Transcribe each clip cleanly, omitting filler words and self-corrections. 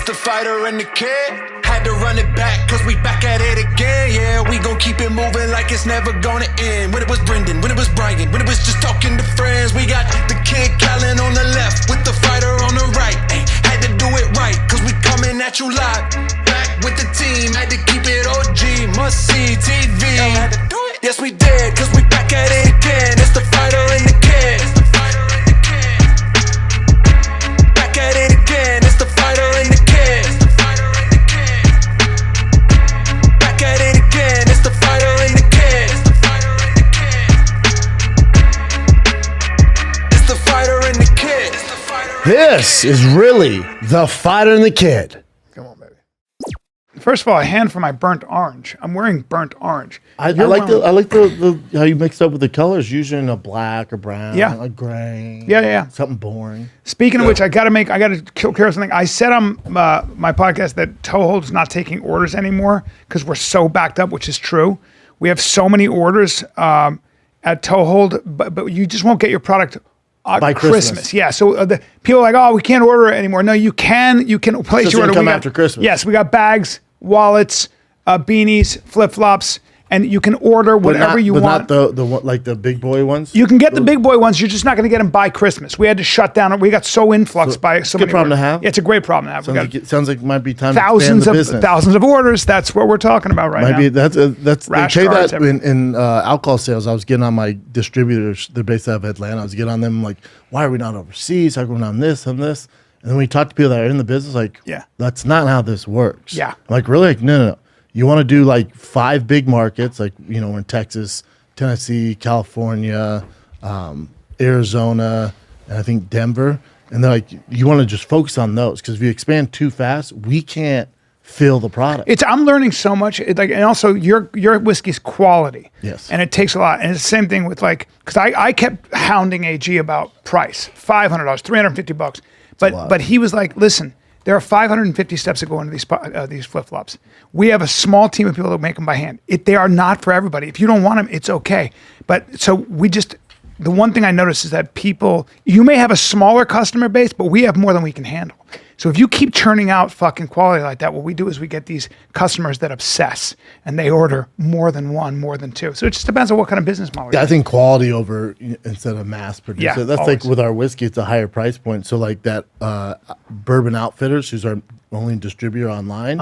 the fighter and the kid. Had to run it back, cause we back at it again. Yeah, we gon' keep it moving like it's never gonna end. When it was Brendan, when it was Bryan, when it was just talking to friends. We got the kid Callen on the left, with the fighter on the right. Ay, had to do it right, cause we coming at you live. Back with the team, had to keep it OG. Must see TV. Had to do it. Yes, we did, cause we back at it again. It's the fighter and the kid. Back at it again, it's the fighter and the kid. Back at it again, it's the fighter and the kid. It's the fighter and the kid. This is really the fighter and the kid. Come on, baby. First of all, a hand for my burnt orange. I'm wearing burnt orange. I like the how you mixed up with the colors, usually in a black or brown, like gray. Yeah. Something boring. Speaking of which, I gotta clear something. I said on my podcast that Toehold's not taking orders anymore because we're so backed up, which is true. We have so many orders at Toehold, but you just won't get your product by Christmas. Yeah, so the people are like, oh, we can't order it anymore. No, you can place your order. Come after Christmas. Yes, we got bags, wallets, beanies, flip-flops, and you can order whatever you want. Not the like the big boy ones? You can get the big boy ones. You're just not going to get them by Christmas. We had to shut down. We got so influxed by so many. Good problem to have. Yeah, it's a great problem to have. Sounds like it might be time to expand the business. Thousands of orders. That's what we're talking about right now. That's they say that in alcohol sales. I was getting on my distributors. They're based out of Atlanta. I was getting on them like, why are we not overseas? How come we're not on this and this? And then when you talk to people that are in the business, like, that's not how this works. Yeah. I'm like, really? Like, no. You want to do like 5 big markets, like, we're in Texas, Tennessee, California, Arizona, and I think Denver. And they're like, you want to just focus on those because if you expand too fast, we can't fill the product. I'm learning so much. And also your whiskey's quality. Yes. And it takes a lot. And it's the same thing with because I kept hounding AG about price, $500, $350. But he was like, listen, there are 550 steps that go into these flip-flops. We have a small team of people that make them by hand. They are not for everybody. If you don't want them, it's okay. But so the one thing I noticed is that you may have a smaller customer base, but we have more than we can handle. So if you keep churning out fucking quality like that, what we do is we get these customers that obsess and they order more than one, more than two. So it just depends on what kind of business model. Yeah, I think quality over instead of mass produce. Yeah, that's always. like with our whiskey, it's a higher price point. So like that Bourbon Outfitters, who's our only distributor online,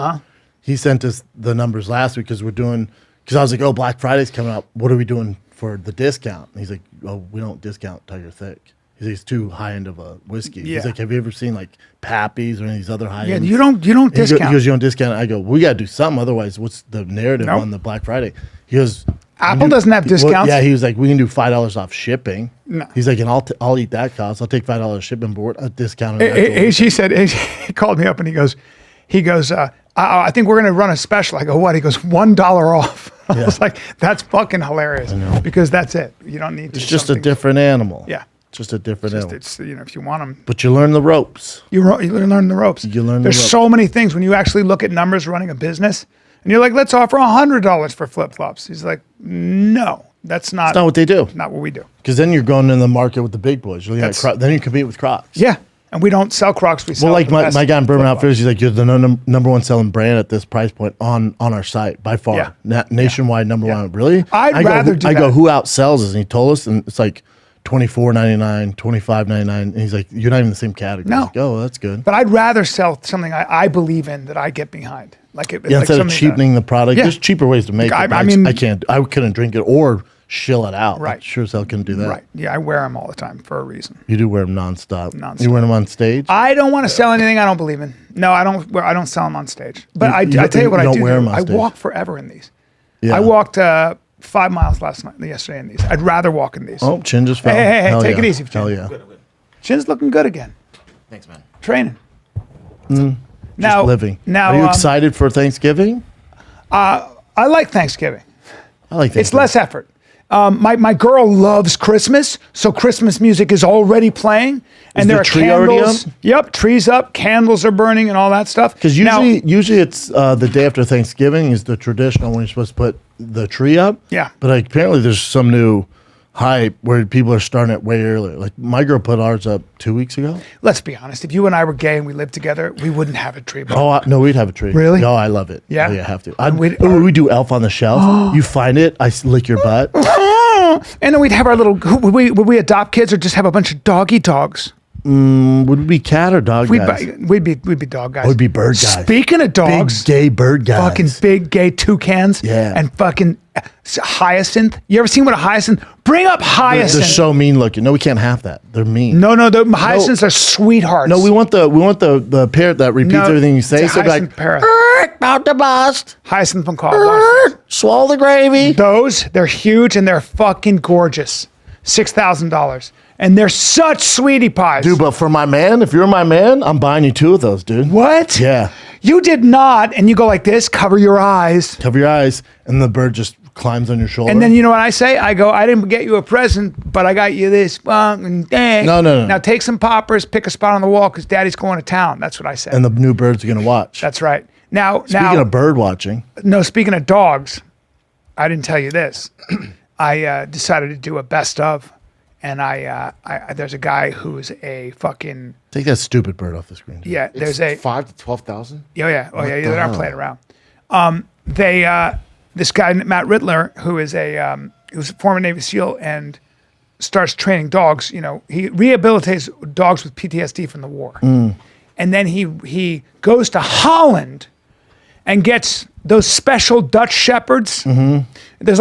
he sent us the numbers last week because I was like, oh, Black Friday's coming up. What are we doing for the discount? And he's like, oh, we don't discount Tiger Thick. He's too high end of a whiskey. Yeah. He's like, have you ever seen like Pappy's or any of these other high end? Yeah, you don't discount. He goes, you don't discount. I go, we got to do something. Otherwise, what's the narrative on the Black Friday? He goes, Apple doesn't have discounts. Well, yeah, he was like, we can do $5 off shipping. No. He's like, and I'll eat that cost. I'll take $5 shipping board, a discount. He called me up and he goes, I think we're going to run a special. I go, what? He goes, $1 off. I was like, that's fucking hilarious because that's it. You don't need to. It's just a different animal. Yeah. Just a different animal. It's if you want them. But you learn the ropes. You learn the ropes. There's so many things when you actually look at numbers running a business and you're like, let's offer $100 for flip-flops. He's like, no, that's not what they do. Not what we do. Because then you're going in the market with the big boys. Then you compete with Crocs. Yeah. And we don't sell Crocs. We sell like my guy in Bourbon Outfitters, he's like, you're the number one selling brand at this price point on our site by far. Nationwide number one. Really? I go, who outsells us? And he told us, and it's like $24.99, $25.99, and he's like, you're not even in the same category. No. Like, oh, that's good. But I'd rather sell something I believe in that I get behind. Instead of cheapening the product, there's cheaper ways to make it. I couldn't drink it or shill it out. Right. I sure as hell couldn't do that. Right. Yeah, I wear them all the time for a reason. You do wear them nonstop. You wear them on stage? I don't want to sell anything I don't believe in. No, I don't sell them on stage. But I tell you what I do. I walk forever in these. Yeah. I walked 5 miles yesterday in these. I'd rather walk in these. Oh, Chin just fell. Hey, take it easy, Chin. Hell yeah. Good. Chin's looking good again. Thanks, man. Training. Just living. Now, are you excited for Thanksgiving? I like Thanksgiving. It's less effort. My girl loves Christmas, so Christmas music is already playing, and there are candles. Yep, trees up, candles are burning, and all that stuff. Because usually it's the day after Thanksgiving is the traditional when you're supposed to put the tree up. Yeah. But apparently there's some new hype where people are starting it way earlier. Like my girl put ours up 2 weeks ago. Let's be honest. If you and I were gay and we lived together, we wouldn't have a tree. No, we'd have a tree. Really? No, I love it. Yeah? Oh, yeah, have to. We do Elf on the Shelf. You find it, I lick your butt. And then we'd have our little. Would we adopt kids or just have a bunch of doggy dogs? Would we be cat or dog guys? We'd be dog guys. We'd be bird guys. Speaking of dogs, big gay bird guys. fucking big gay toucans. Yeah. And fucking hyacinth. You ever seen what a hyacinth? Bring up hyacinth. They're so mean looking. No, we can't have that. They're mean. No, the hyacinths are sweethearts. No, we want the parrot that repeats everything you say. It's a So hyacinth like, parrot. about to bust. Hyacinth macaw. Swallow the gravy. They're huge and they're fucking gorgeous. $6,000. And they're such sweetie pies. Dude, but for my man, if you're my man, I'm buying you 2 of those, dude. What? Yeah. You did not. And you go like this, cover your eyes. Cover your eyes, and the bird just climbs on your shoulder. And then you know what I say? I go, I didn't get you a present, but I got you this. And dang. No. Now take some poppers, pick a spot on the wall because daddy's going to town. That's what I say. And the new birds are going to watch. That's right. Now, Speaking of bird watching. No, speaking of dogs, I didn't tell you this. I decided to do a best of. And I there's a guy who's a fucking Take that stupid bird off the screen. Dude. yeah. There's a 5 to 12,000. yeah. They're not playing around. This guy Matt Rittler, who is who's a former Navy SEAL and starts training dogs. You know, he rehabilitates dogs with PTSD from the war, and then he goes to Holland and gets those special Dutch Shepherds. There's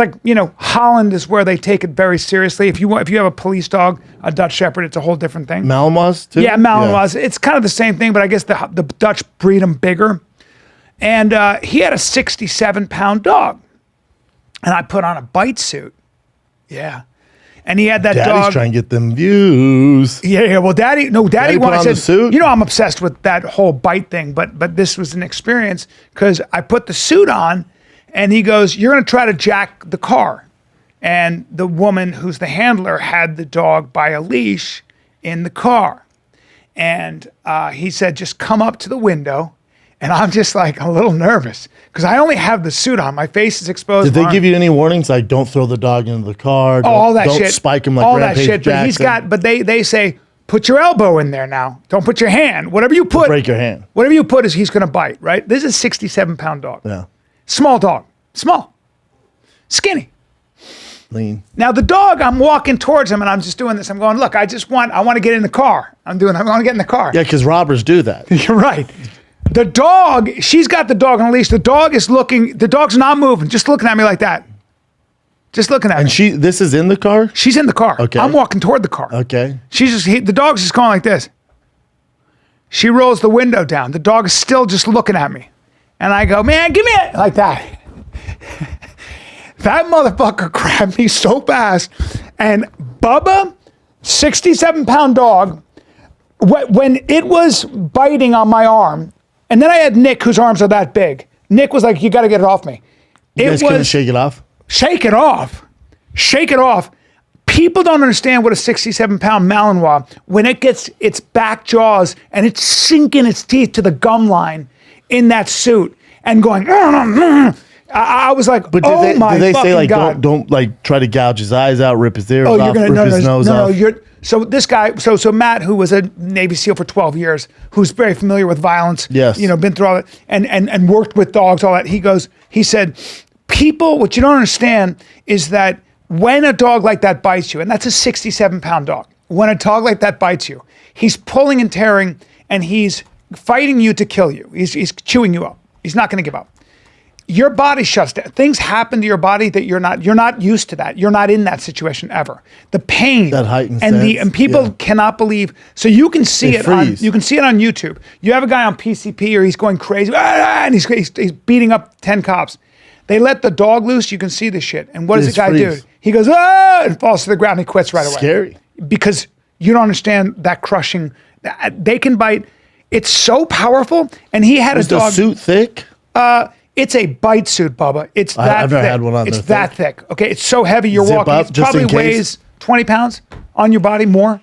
Holland is where they take it very seriously. If you have a police dog, a Dutch Shepherd, it's a whole different thing. Malinois too? Yeah, Malinois. It's kind of the same thing, but I guess the Dutch breed them bigger. And he had a 67-pound dog. And I put on a bite suit. Yeah. And he had that Daddy's dog. trying to get them views. Yeah. Well, Daddy put on the suit? You know, I'm obsessed with that whole bite thing, but this was an experience because I put the suit on, and he goes, "You're going to try to jack the car," and the woman who's the handler had the dog by a leash in the car, and he said, "Just come up to the window." And I'm just like a little nervous because I only have the suit on. My face is exposed. Did they give you any warnings like don't throw the dog into the car? All that don't shit. Spike him like all Rampage that shit. Jackson? But they say put your elbow in there now. Don't put your hand. Whatever you put. Break your hand. Whatever you put is he's going to bite. Right. This is a 67-pound dog. Yeah. Small dog. Small. Skinny. Lean. Now the dog, I'm walking towards him and I'm just doing this. I'm going, look, I want to get in the car. I want to get in the car. Yeah, because robbers do that. You're right. The dog, she's got the dog on a leash. The dog is looking, the dog's not moving, just looking at me like that. Just looking at me. And this is in the car? She's in the car. Okay. I'm walking toward the car. Okay. The dog's just going like this. She rolls the window down. The dog is still just looking at me. And I go, man, give me it. Like that. That motherfucker grabbed me so fast. And Bubba, 67-pound dog, when it was biting on my arm, and then I had Nick, whose arms are that big. Nick was like, you got to get it off me. You guys couldn't shake it off? Shake it off. Shake it off. People don't understand what a 67-pound Malinois, when it gets its back jaws and it's sinking its teeth to the gum line in that suit and going, I was like, but did they say like God. don't like try to gouge his eyes out, rip his ears off, rip his nose off? So this guy, so Matt, who was a Navy SEAL for 12 years, who's very familiar with violence, yes, been through all that, and worked with dogs, all that. He said, people, what you don't understand is that when a dog like that bites you, and that's a 67-pound dog, when a dog like that bites you, he's pulling and tearing, and he's fighting you to kill you. He's chewing you up. He's not going to give up. Your body shuts down. Things happen to your body that you're not used to that. You're not in that situation ever. The pain that heightened and people cannot believe. So you can see it on YouTube. You have a guy on PCP or he's going crazy and he's beating up 10 cops. They let the dog loose. You can see the shit. And what does the guy do? He goes and falls to the ground. And he quits right away. Scary. Because you don't understand that crushing. They can bite. It's so powerful. And he had a dog. Is the suit thick? It's a bite suit, Bubba. It's that I've never thick. had one on It's there that thick. Okay, it's so heavy you're Zip walking. up, It just probably in case. weighs 20 pounds on your body more.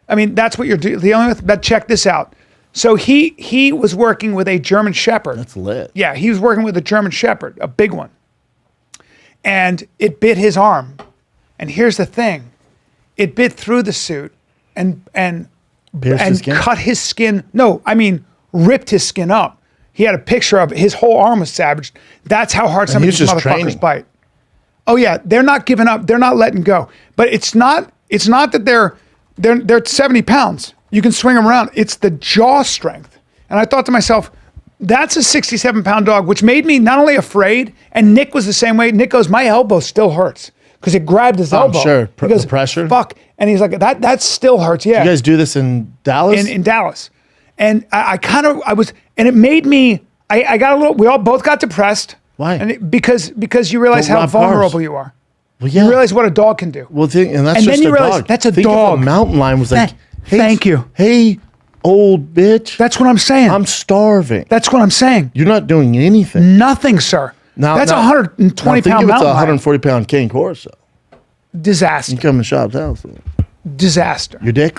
I mean, that's what you're dealing with. But check this out. So he was working with a German Shepherd. That's lit. Yeah, he was working with a German Shepherd, a big one. And it bit his arm. And here's the thing. it bit through the suit and Pierced his skin? cut his skin. No, I mean ripped his skin up. He had a picture of it. His whole arm was savaged. That's how hard some of he's these just motherfuckers training. bite. Oh yeah, they're not giving up. They're not letting go. But it's not that they're 70 pounds. You can swing them around. It's the jaw strength. And I thought to myself, that's a 67-pound dog, which made me not only afraid, and Nick was the same way. Nick goes, my elbow still hurts because it grabbed his elbow. Sure. He goes, the pressure. fuck. And he's like, that still hurts. Yeah. You guys do this in Dallas? In Dallas. And and it made me, I got a little, we all both got depressed. Why? And because you realize Don't how rob vulnerable cars. you are. Well, yeah. You realize what a dog can do. Well, and that's And just then you a realize dog. that's a Think dog. If a mountain lion was like, hey, thank you. Hey, old bitch. That's what I'm saying. I'm starving. That's what I'm saying. You're not doing anything. Nothing, sir. That's a 120-pound Think mountain if it's a lion. 140-pound Cane Corso. Disaster. You come in Schaub's house. Disaster. Your dick.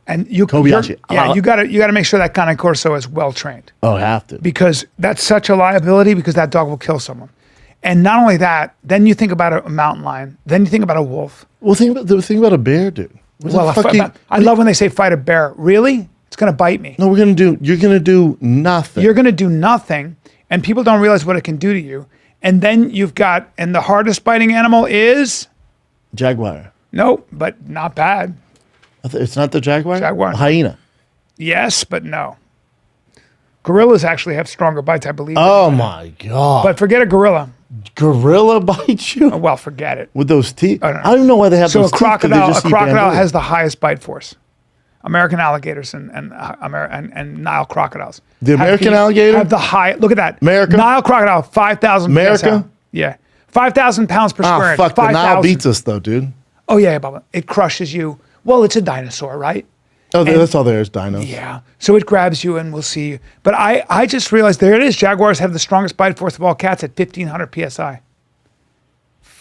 And you Kobayashi. you gotta make sure that Cane Corso is well trained. Oh, I have to. Because that's such a liability because that dog will kill someone. And not only that, then you think about a mountain lion, then you think about a wolf. Well, think about a bear, dude. Well, I love when they say fight a bear. Really? It's gonna bite me. No, you're gonna do nothing. You're gonna do nothing, and people don't realize what it can do to you. And then and the hardest biting animal is Jaguar. no, but not bad. It's not the jaguar? Jaguar. Hyena. Yes, but no. Gorillas actually have stronger bites, I believe. Oh, my God. But forget a gorilla. Gorilla bites you? Oh, well, forget it. With those teeth? I don't know. I don't know why they have So those a teeth. 'Cause they crocodile just eat bamboo. has the highest bite force. American alligators and Nile crocodiles. The American alligator? Have the high. Look at that. America? Nile crocodile, 5,000 America? PSI. Yeah. 5,000 pounds per square inch. Fuck, the Nile 5,000. beats us, though, dude. Oh, yeah, Bubba. It crushes you. Well, it's a dinosaur, right? Oh, that's all there is, dinos. Yeah. So it grabs you and we'll see you. But I just realized there it is. Jaguars have the strongest bite force of all cats at 1,500 PSI.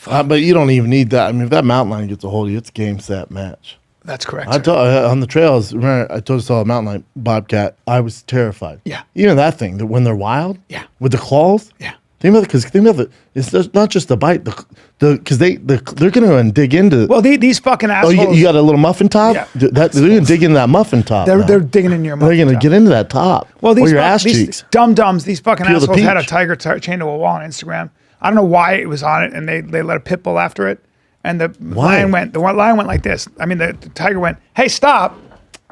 But you don't even need that. I mean, if that mountain lion gets a hold of you, it's game, set, match. That's correct. On the trails, remember, I told us all a mountain lion, bobcat. I was terrified. Yeah. You know that thing, that when they're wild? Yeah. With the claws? Yeah. Think about it. It's just not just the bite, because they're going to dig into. Well, these fucking Oh, assholes. you got a little muffin top? Yeah. They're going to dig into that muffin top. They're digging in your mouth. They're going to get into that top. Well, or your ass these cheeks. dum-dums, these fucking Peel the assholes had a peach. tiger chained to a wall on Instagram. I don't know why it was on it, and they let a pit bull after it. And the lion went like this. I mean, the tiger went, hey, stop.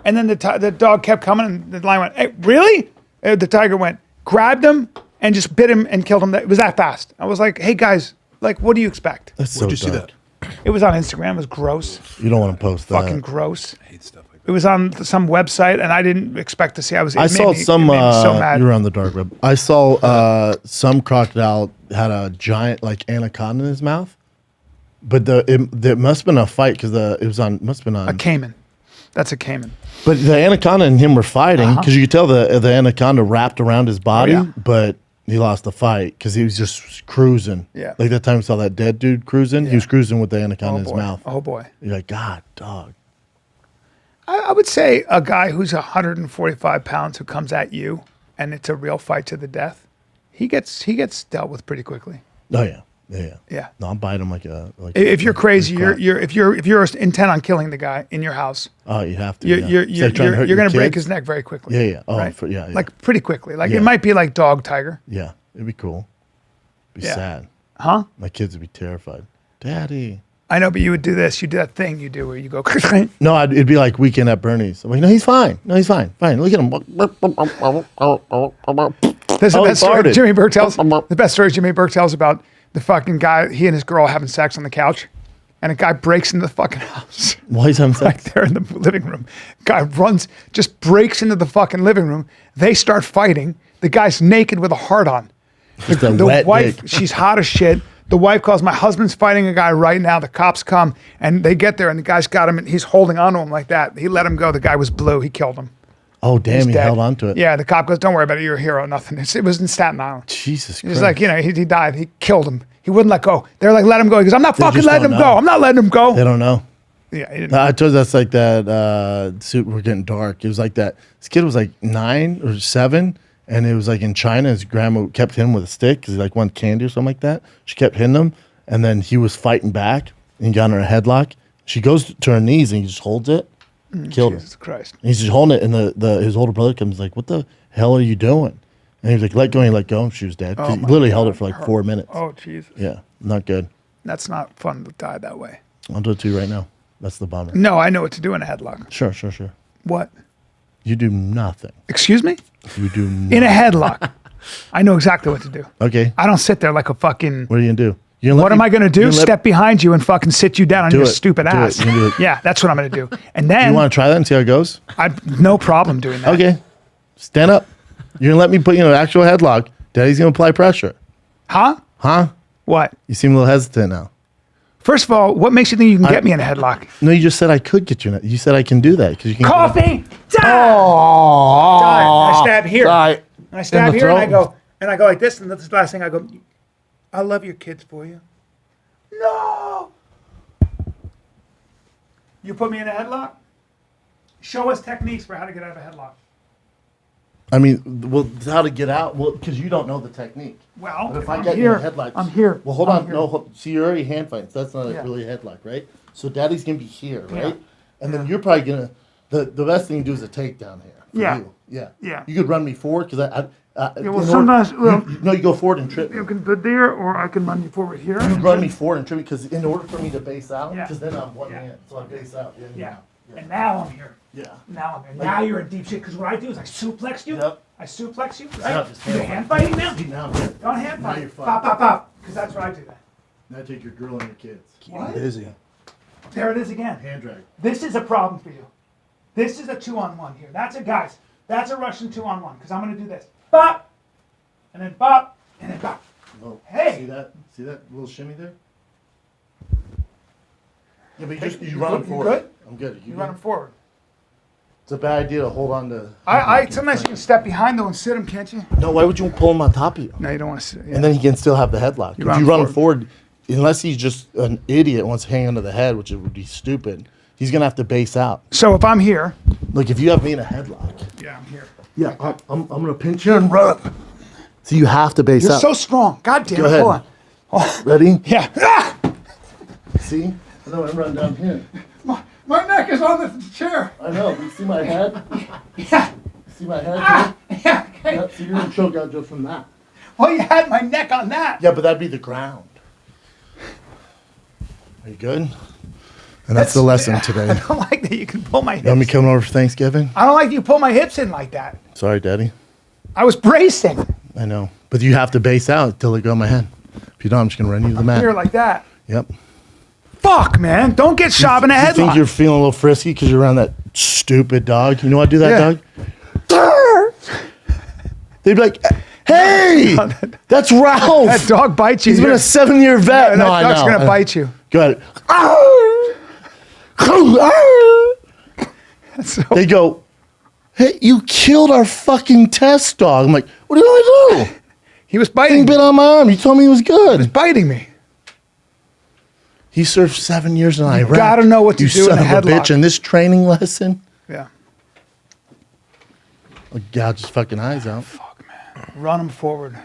And then the dog kept coming, and the lion went, hey, really? The tiger went, grabbed him, and just bit him and killed him. It was that fast. I was like, hey, guys, like, what do you expect? That's so Where'd you see dark. that? It was on Instagram. It was gross. You don't want to post that. Fucking gross. I hate stuff like that. It was on some website, and I didn't expect to see. I it made saw me some. so mad. You were on the dark web. I saw some crocodile had a giant like anaconda in his mouth, but there must have been a fight because it was on. Must have been on A caiman. That's a caiman. But the anaconda and him were fighting because you could tell the anaconda wrapped around his body, yeah. but he lost the fight because he was just cruising. Yeah. Like that time we saw that dead dude cruising. He was cruising with the anaconda in his mouth. Oh boy. You're like, God, dog. I would say a guy who's 145 pounds who comes at you and it's a real fight to the death, he gets dealt with pretty quickly. Oh yeah. Yeah. Yeah. No, I'll bite him like a. If you're crazy, crap. if you're intent on killing the guy in your house, Oh, you have to. you're Instead of trying to hurt going your to break kids. his neck very quickly. Yeah, yeah. Oh, right? yeah. Like pretty quickly. Like Yeah. it might be like dog tiger. Yeah, it'd be cool. Be Yeah. sad. Huh? My kids would be terrified. Daddy. I know, but you would do this. You do that thing you do where you go. No, it'd be like Weekend at Bernie's. I'm like, no, he's fine. No, he's fine. Fine. Look at him. There's the Oh, he best story farted. Jimmy Burke tells. The best story Jimmy Burke tells about the fucking guy, he and his girl having sex on the couch, and a guy breaks into the fucking house. Why is that? Like they're in the living room. Guy runs, just breaks into the fucking living room. They start fighting. The guy's naked with a heart on. Just a The wet wife, dick. she's hot as shit. The wife calls, my husband's fighting a guy right now. The cops come and they get there and the guy's got him and he's holding onto him like that. He let him go. The guy was blue. He killed him. Oh, damn, He's he dead. held on to it. Yeah, the cop goes, don't worry about it. You're a hero. Nothing. It was in Staten Island. Jesus Christ. He's like, he died. He killed him. He wouldn't let go. They're like, let him go. He goes, I'm not fucking just letting him don't go. know. I'm not letting him go. They don't know. Yeah, he didn't. I told you that's like that suit. We're getting dark. It was like that. This kid was like 9 or 7, and it was like in China. His grandma kept hitting him with a stick because he like wanted candy or something like that. She kept hitting him, and then he was fighting back and got in a headlock. She goes to her knees and he just holds it. Killed her. Jesus Christ. And he's just holding it, and his older brother comes like, "What the hell are you doing?" And he's like, "Let go," and he let go, and she was dead. 'Cause he literally held it for like 4 minutes. Oh, Jesus. Yeah, not good. That's not fun to die that way. I'll do it to you right now. That's the bummer. No, I know what to do in a headlock. Sure. What? You do nothing. Excuse me? You do nothing. In a headlock. I know exactly what to do. Okay. I don't sit there like a fucking... What are you gonna do? What am I going to do? Step behind you and fucking sit you down on your stupid Do ass. it. You do it. Yeah, that's what I'm going to do. And then... You want to try that and see how it goes? No problem doing that. Okay. Stand up. You're going to let me put you in an actual headlock. Daddy's going to apply pressure. Huh? Huh? What? You seem a little hesitant now. First of all, what makes you think you can get me in a headlock? No, you just said I could get you in it. You said I can do that. Because you can. Coffee! Oh. I stab here. Right. And I stab In the here and throat. I go like this, and that's the last thing I go, I love your kids for you. No! You put me in a headlock? Show us techniques for how to get out of a headlock. I mean, well, how to get out? Well, because you don't know the technique. Well, But if I I'm get here. you in a headlock. I'm here. Well, hold I'm on. here. No, see, you're already hand fighting, so that's not Yeah. really a headlock, right? So daddy's going to be here, right? Yeah. And then you're probably going to, the best thing to do is a takedown here. For Yeah. You. Yeah. Yeah. You could run me forward because sometimes, no, you go forward and trip me. you can put there, or I can run you forward here. You run me forward and trip me because in order for me to base out, Yeah. because then I'm one Yeah. hand, so I base out. Yeah. And now I'm here. Yeah. Now I'm here. Now you're in deep shit, because what I do is I suplex you. Yep. I suplex you, Now right? just You're hand fighting now? See, now I'm here. Don't hand Now fight. you're fucked. Pop, pop, pop. Because that's what I do that. Now take your girl and your kids. What? Busy. There it is again. Hand drag. This is a problem for you. This is a 2-on-1 here. That's a, guys, that's a Russian 2-on-1, because I'm going to do this. Bop! And then bop, and then bop. Oh, Hey! See that? See that little shimmy there? Yeah, but you run them you forward. good? I'm good. You run them forward. It's a bad idea to hold on to. Sometimes you can step behind though and sit him, can't you? No, why would you pull him on top of you? No, you don't want to sit. Yeah. And then he can still have the headlock. If run you him run him forward, unless he's just an idiot and wants to hang onto the head, which would be stupid, he's gonna have to base out. So if I'm here. Like if you have me in a headlock. Yeah, I'm here. Yeah, I'm gonna pinch you and run. So you have to base You're out. so strong. God damn Go it. ahead. Hold on. Oh, Ready? yeah. Ah! See? And then I run down here. My neck is on the chair. I know. You see my head? Yeah. See my head? Ah! Yeah. Okay. Yep, so you're gonna choke out just from that. Well, you had my neck on that. Yeah, but that'd be the ground. Are you good? And that's the lesson today. I don't like that you can pull my You want me hips. coming over for Thanksgiving? I don't like that you pull my hips in like that. Sorry, Daddy. I was bracing. I know. But you have to base out until they go on my head. If you don't, I'm just going to run you to the mat. Here like that. Yep. Fuck, man. Don't get Schaub in a You think headlock. you're feeling a little frisky because you're around that stupid dog? You know how to do that, Yeah. dog? They'd be like, hey, that's Ralph. That dog bites you. He's been a 7-year vet. That No, I dog's know. going to bite you. Go ahead. So, They go, hey, you killed our fucking test dog. I'm like, what are you going to do? he was He biting me. bit on my arm. You told me he was good. Biting me. He served 7 years in Iraq. gotta know what to you do in son a of a headlock. bitch. In this training lesson, Yeah. I'll gouge his fucking eyes out. Fuck, man. Run him forward.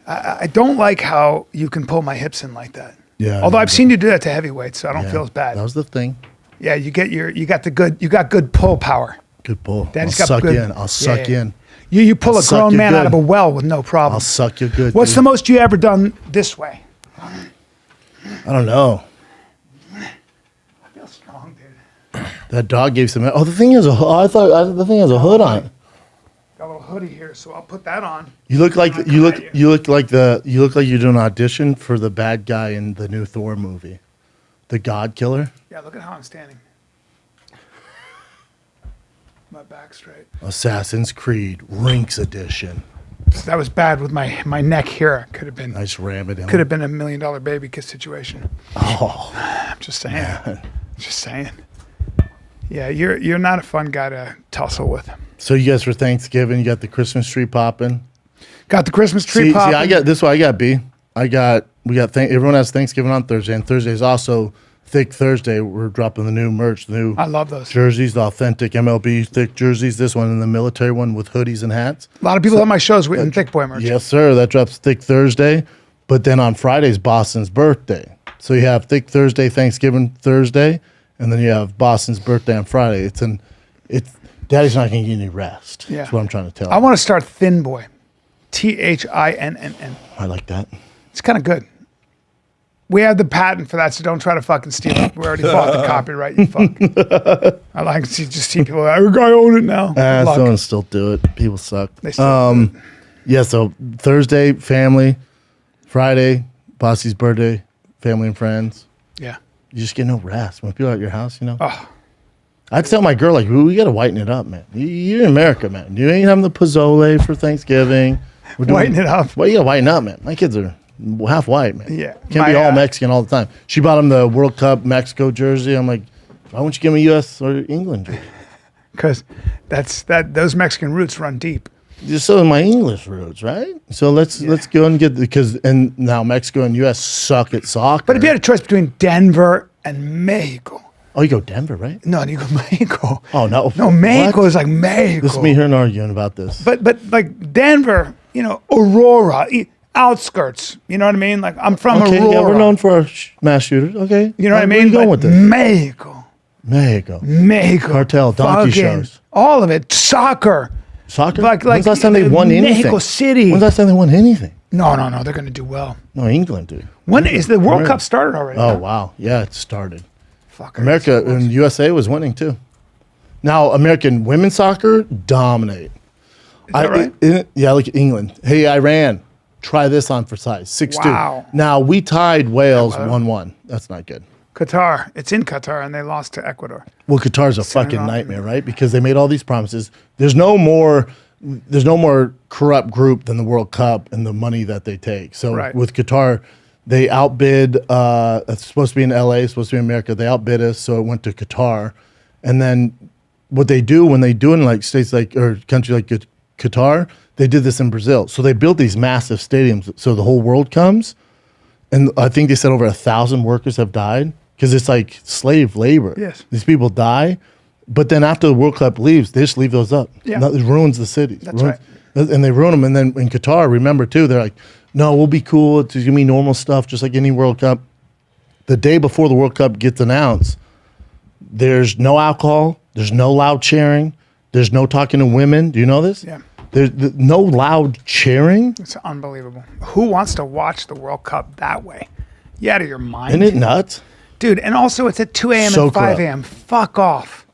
I don't like how you can pull my hips in like that. Yeah. Although I've seen you do that to heavyweights, so I don't Yeah, feel as bad. That was the thing. Yeah, you got good pull power. Good pull. Daddy's I'll got suck good. you in. I'll suck you in. You pull I'll a suck grown you man out good. of a well with no problem. I'll suck you good. What's dude. the most you ever done this way? I don't know. I feel strong, dude. That dog gave some. Oh, the thing is the thing has a hood on it. Got a little hoodie here, so I'll put that on. You look like I'll you look come at you look like you're doing an audition for the bad guy in the new Thor movie, the God Killer. Yeah, look at how I'm standing. My back straight. Assassin's Creed Rinks Edition. That was bad with my neck here. Could have been Nice ram it in. could have been $1 million baby kiss situation. Oh, I'm just saying. Just saying. Yeah, you're not a fun guy to tussle with. so you guys for Thanksgiving, you got the Christmas tree popping. Got the Christmas tree See, popping. I got this one. I got B. Everyone has Thanksgiving on Thursday, and Thursday is also Thick Thursday. We're dropping the new merch, the new I love those. jerseys, the authentic MLB thick jerseys. This one and the military one with hoodies and hats. A lot of people at my shows with Thicccboy merch. Yes, sir. That drops Thick Thursday. But then on Friday's Boston's birthday. So you have Thick Thursday, Thanksgiving Thursday, and then you have Boston's birthday on Friday. It's Daddy's not going to get any rest. Yeah. That's what I'm trying to tell I you. want to start Thin Boy. THINNN. I like that. It's kind of good. We have the patent for that, so don't try to fucking steal it. We already bought the copyright, you fuck. I like to just see people, I own it now. Good luck. Someone still do it. People suck. They still do it. Yeah, so Thursday, family. Friday, Bossy's birthday, family and friends. Yeah. You just get no rest. When people are at your house, Oh, I'd tell my girl, like, we got to whiten it up, man. You're in America, man. You ain't having the pozole for Thanksgiving. whiten it up. Well, you got to whiten up, man. My kids are half white, man. Yeah. Can't be all Mexican all the time. She bought him the World Cup Mexico jersey. I'm like, why won't you give me U.S. or England jersey? Because those Mexican roots run deep. Just so my English roots, right? So let's go and get and now Mexico and U.S. suck at soccer. But if you had a choice between Denver and Mexico. Oh, you go Denver, right? No, you go Mexico. Oh, no. No, Mexico What? is like Mexico. This is me hearing arguing about this. But like Denver, Aurora, outskirts. You know what I mean? Like I'm from Aurora. Yeah, we're known for our mass shooters. Okay. You know what I Where mean? you going with this? Mexico. Mexico. Cartel, donkey Fucking shows. All of it. Soccer. Soccer? Like When's the last time they won anything? Mexico City. When's the last time they won anything? No. They're going to do well. No, England, dude. When is the World Cup started already? Oh, wow. Yeah, it started. Fuck. America and USA was winning, too. Now, American women's soccer dominate. Is that right? Yeah, look at England. Hey, Iran, try this on for size. 6-2. Wow. Now, we tied Wales 1-1. That's not good. Qatar. It's in Qatar, and they lost to Ecuador. Well, Qatar's a fucking Senegal. nightmare, right? Because they made all these promises. There's no more corrupt group than the World Cup and the money that they take. So Right. with Qatar, they outbid. It's supposed to be in LA, it's supposed to be in America. They outbid us, so it went to Qatar. And then what they do when they do it in like states like or country like Qatar, they did this in Brazil. So they built these massive stadiums, so the whole world comes. And I think they said over 1,000 workers have died because it's like slave labor. Yes. These people die, but then after the World Cup leaves, they just leave those up. Yeah. It ruins the cities. That's right. And they ruin them. And then in Qatar, remember too, they're like, no, we'll be cool. It's going to be normal stuff, just like any World Cup. The day before the World Cup gets announced, there's no alcohol. There's no loud cheering. There's no talking to women. Do you know this? Yeah. There's no loud cheering. It's unbelievable. Who wants to watch the World Cup that way? You out of your mind? Isn't it nuts? Dude, and also it's at 2 a.m. So and 5 corrupt. a.m. Fuck off.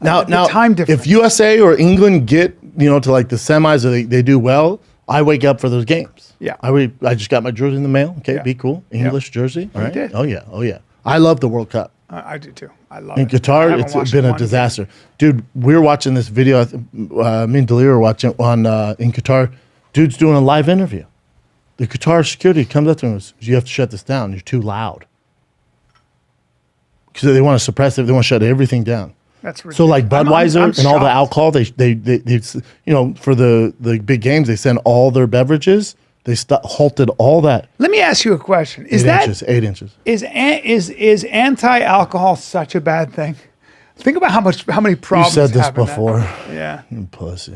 Now, The time difference. if USA or England get to like the semis or they do well, I wake up for those games. Yeah. I just got my jersey in the mail. Okay, Yeah. be cool. English jersey. All right. did. Oh yeah. I love the World Cup. I do too. I love In it. I Qatar, haven't it's watched been a one game. disaster, dude. We were watching this video. Me and Delia were watching on in Qatar. Dude's doing a live interview. The Qatar security comes up to him and goes, "You have to shut this down. You're too loud." Because they want to suppress it. They want to shut everything down. That's ridiculous. So like Budweiser I'm and all the shocked. alcohol, they for the big games, they send all their beverages. They halted all that. Let me ask you a question. 8 inches. Is anti-alcohol such a bad thing? Think about how many You problems. said this have in that. before. Yeah. You pussy.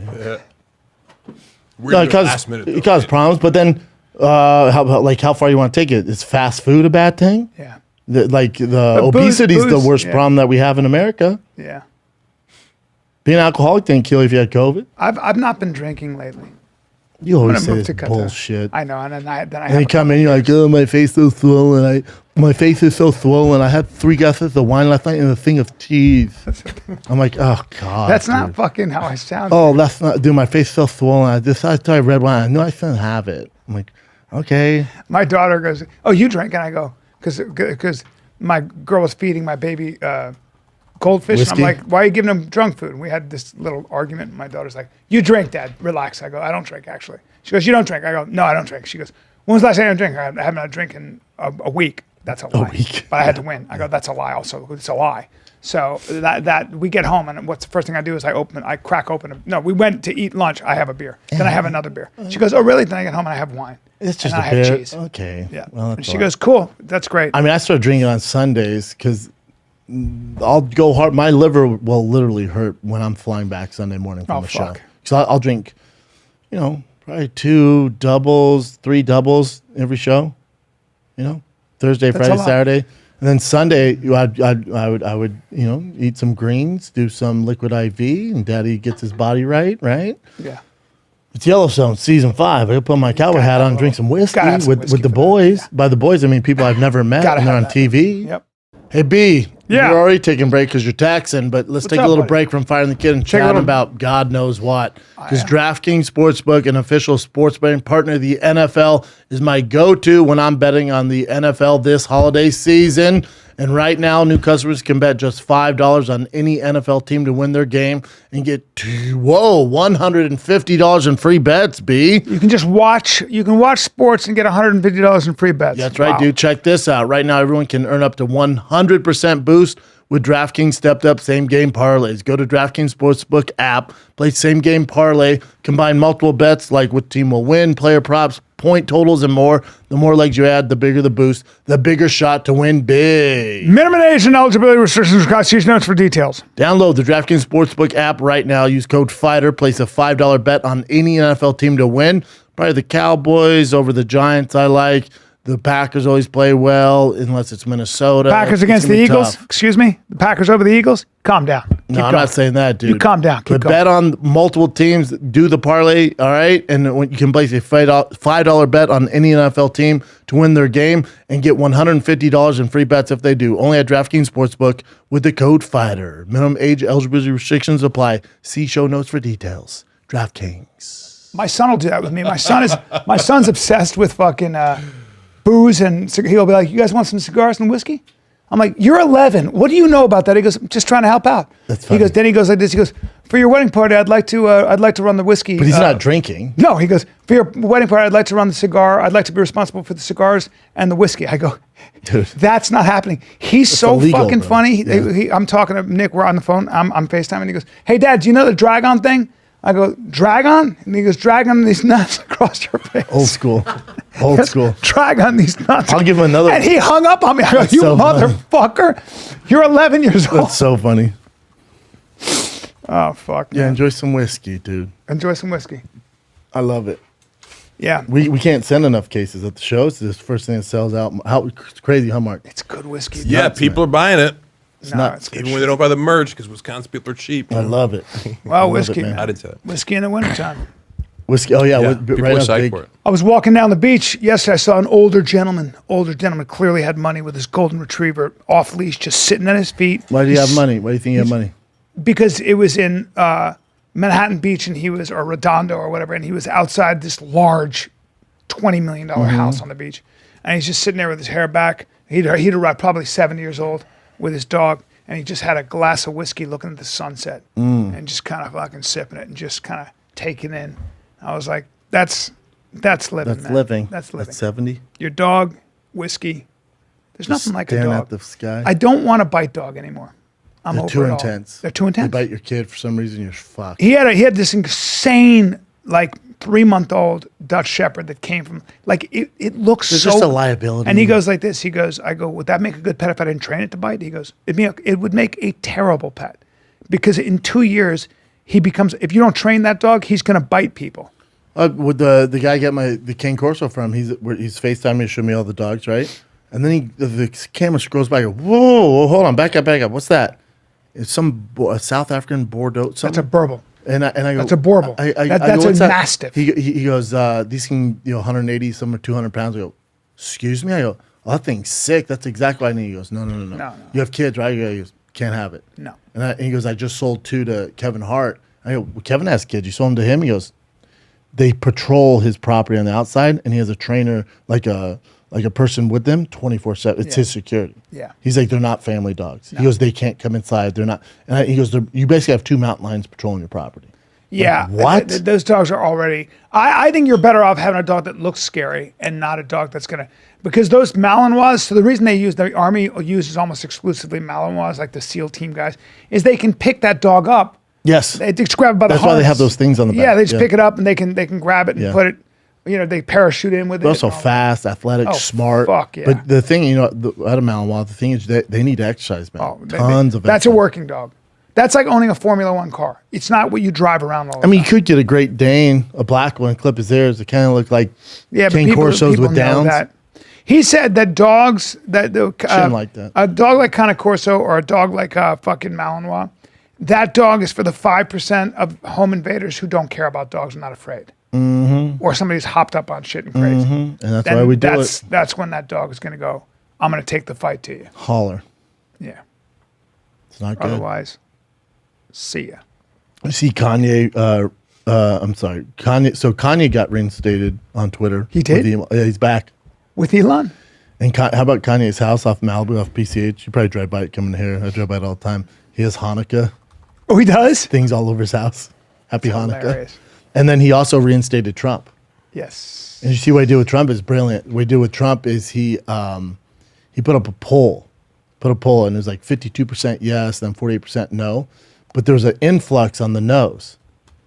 We're It last minute. it caused problems, but then how far you want to take it? Is fast food a bad thing? Yeah. The booze- obesity is the booze, worst yeah. problem that we have in America. Yeah. Being alcoholic didn't kill you if you had COVID. I've not been drinking lately. You I'm always gonna say move this to Qatar. bullshit. I know, and then I And have you come in, you're like, oh, my face is so swollen. My face is so swollen. I had 3 glasses of wine last night and a thing of cheese. I'm like, oh, God. That's not dude. fucking how I sound. Oh, that's not, dude, my face is so swollen. I decided to try red wine. I knew I shouldn't have it. I'm like, okay. My daughter goes, "Oh, you drink?" And I go, "Because my girl was feeding my baby goldfish." And Whiskey? I'm like, "Why are you giving them junk food?" And we had this little argument. And my daughter's like, "You drink, Dad. Relax." I go, "I don't drink, actually." She goes, "You don't drink?" I go, "No, I don't drink." She goes, "When was the last time you drink?" I haven't had a drink in a week. That's a lie. week. But I had to win. I go, "That's a lie. Also, it's a lie." So that we get home, and what's the first thing I do is I crack open. No, we went to eat lunch. I have a beer. Then I have another beer. She goes, "Oh, really?" Then I get home and I have wine. It's just and a I beer. have cheese. Okay. Yeah. Well, and that's she all goes, "Cool. That's great." I mean, I started drinking on Sundays because I'll go hard. My liver will literally hurt when I'm flying back Sunday morning from Oh, a show. fuck. So I'll drink, probably 2 doubles, 3 doubles every show. Thursday, That's a Friday, lot. Saturday. And then Sunday, I would eat some greens, do some liquid IV, and Daddy gets his body right. Yeah. It's Yellowstone season 5. I gotta put my cowboy hat on, drink some whiskey Gotta have some with whiskey the for that, boys. yeah. By the boys, I mean people I've never met, Gotta and they're on have that. TV. Yep. Hey B, Yeah. you're already taking a break because you're taxing, but let's take a up, little buddy? break from firing the kid and a chatting little- about God knows what. Because yeah. DraftKings Sportsbook, an official sports betting partner of the NFL, is my go-to when I'm betting on the NFL this holiday season. And right now, new customers can bet just $5 on any NFL team to win their game and get $150 in free bets. B. You can just watch. You can watch sports and get $150 in free bets. That's right, Wow. dude. Check this out. Right now, everyone can earn up to 100% boost with DraftKings stepped up same game parlays. Go to DraftKings Sportsbook app, play same game parlay, combine multiple bets like what team will win, player props, point totals, and more. The more legs you add, the bigger the boost, the bigger shot to win big. Minimum age and eligibility restrictions. See notes for details. Download the DraftKings Sportsbook app right now. Use code FIGHTER. Place a $5 bet on any NFL team to win. Probably the Cowboys over the Giants I like. The Packers always play well unless it's Minnesota. Packers It's against the gonna be Eagles. tough. Excuse me. The Packers over the Eagles. Calm down. No, I'm not saying that, dude. You calm down. Keep But going. bet on multiple teams. Do the parlay, all right? And when you can place a $5 bet on any NFL team to win their game and get $150 in free bets if they do. Only at DraftKings Sportsbook with the code FIGHTER. Minimum age eligibility restrictions apply. See show notes for details. DraftKings. My son will do that with me. My son's obsessed with fucking booze, and he'll be like, "You guys want some cigars and whiskey?" I'm like, "You're 11. What do you know about that?" He goes, "I'm just trying to help out." That's He funny. goes. Then he goes like this. He goes, "For your wedding party, I'd like to run the whiskey." But he's not drinking. No, he goes, "For your wedding party, I'd like to run the cigar. I'd like to be responsible for the cigars and the whiskey." I go, Dude. "That's not happening." He's so illegal, fucking bro. funny. Yeah. I'm talking to Nick. We're on the phone. I'm FaceTime, and he goes, "Hey, Dad, do you know the Dragon thing?" I go, "Dragon?" And he goes, "Drag on these nuts across your face." Old school. Old school. Drag on these nuts. I'll give him another And one. he hung up on me. I go, That's "You so funny. motherfucker. You're 11 years old." That's so funny. Oh, fuck. Yeah, Man. enjoy some whiskey, dude. Enjoy some whiskey. I love it. Yeah. We can't send enough cases at the shows. It's the first thing that sells out. It's crazy, huh, Mark? It's good whiskey. Yeah, nuts, people are buying it. It's No, nuts. it's good Even when they don't buy the merch, because Wisconsin people are cheap. I love it. Well, I love whiskey, it, man. I did too. Whiskey in the wintertime. Whiskey. Oh, yeah. Yeah, right people are now, psyched big. for it. I was walking down the beach yesterday. I saw an older gentleman. Older gentleman clearly had money with his golden retriever off leash, just sitting at his feet. Why do you have money? Why do you think you have money? Because it was in Manhattan Beach, and or Redondo or whatever, and he was outside this large $20 million house on the beach, and he's just sitting there with his hair back. He'd arrived probably 70 years old with his dog, and he just had a glass of whiskey looking at the sunset and just kind of fucking sipping it and just kind of taking in. I was like, that's living, That's man. living. That's living. That's 70. Your dog, whiskey. There's nothing like a Staring dog. at the sky. I don't want a bite dog anymore. I'm They're over too it all. intense. They're too You intense. bite your kid for some reason, you're fucked. He had this insane, like 3-month-old Dutch Shepherd that came from, like it looks There's so. just a liability. And he goes like this. He goes, I go, would that make a good pet if I didn't train it to bite? He goes, it would make a terrible pet, because in 2 years he becomes. If you don't train that dog, he's going to bite people. Would the guy get the King Corso from? He's FaceTiming me to show me all the dogs, right? And then the camera scrolls back. Whoa, hold on, back up. What's that? It's a South African Bordeaux. Something. That's a burble. And I go, That's a Borbal. That's "What's a that?" Mastiff. He goes, these can 180, some are 200 pounds. I go, excuse me. I go, oh, that thing's sick. That's exactly what I need. He goes, no. No. You have kids, right? He goes, can't have it. No. And he goes, I just sold 2 to Kevin Hart. I go, well, Kevin has kids. You sold them to him? He goes, they patrol his property on the outside, and he has a trainer, like a person with them 24/7. It's his security. Yeah. He's like, they're not family dogs. He goes, they can't come inside. They're not. And he goes, you basically have 2 mountain lions patrolling your property. Yeah. What? Those dogs are already. I think you're better off having a dog that looks scary and not a dog that's going to. Because those Malinois, so the reason the Army uses almost exclusively Malinois, like the SEAL team guys, is they can pick that dog up. Yes. They just grab it by the That's why they harness. have those things on the back. Yeah, they just Yeah. pick it up and they can grab it and Yeah. put it. They parachute in with They're it. also and all that. fast, athletic, Oh, smart. fuck yeah. But the thing, out of Malinois, the thing is they need to exercise, man. Oh, Tons of That's a exercise. working dog. That's like owning a Formula One car. It's not what you drive around all the I mean, you time. could get a Great Dane, a black one, clip his ears. It kind of look like Yeah, but King people Corsos with know downs. that. He said that dogs Shouldn't like that. a dog like Cane Corso or a dog like fucking Malinois, that dog is for the 5% of home invaders who don't care about dogs and not afraid. Mm-hmm. Or somebody's hopped up on shit and crazy. Mm-hmm. And that's why we do it. That's when that dog is going to go, I'm going to take the fight to you. Holler. Yeah. It's not good. Otherwise, see ya. I see Kanye. I'm sorry, Kanye. So Kanye got reinstated on Twitter. He did? Yeah, he's back. With Elon? And how about Kanye's house off Malibu, off PCH? You probably drive by it coming here. I drive by it all the time. He has Hanukkah Oh, he does? things all over his house. Happy Hanukkah. Hilarious. And then he also reinstated Trump. Yes. And you see what he did with Trump is brilliant. What he did with Trump is he put up a poll. And it was like 52% yes, then 48% no. But there was an influx on the no's.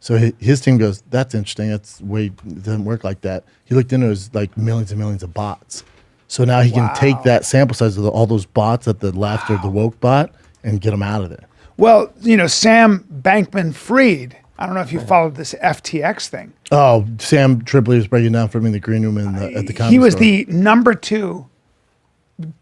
So his team goes, that's interesting. That's way, it doesn't work like that. He looked into it, was like millions and millions of bots. So now he can take that sample size of all those bots at the left or the woke bot and get them out of there. Well, Sam Bankman-Fried, I don't know if you followed this FTX thing. Oh, Sam Tripoli was breaking down for me in the green room at the comedy He was store. the number 2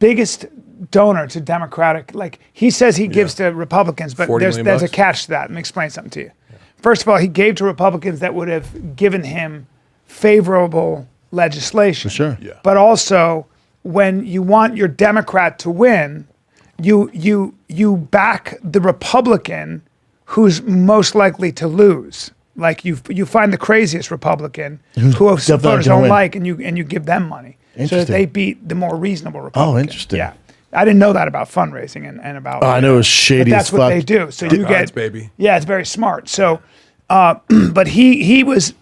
biggest donor to Democratic. Like, he says he gives to Republicans, but 40 million there's a bucks? catch to that. Let me explain something to you. First of all, he gave to Republicans that would have given him favorable legislation. For sure. Yeah. But also, when you want your Democrat to win, you back the Republican who's most likely to lose. Like you find the craziest Republican who definitely voters gonna don't win. like, and you give them money so that Interesting. they beat the more reasonable Republican. interesting. Yeah, I didn't know that about fundraising and about. I know it was shady But that's as what fuck. they do. So you odds, get baby. Yeah, it's very smart. So, but he was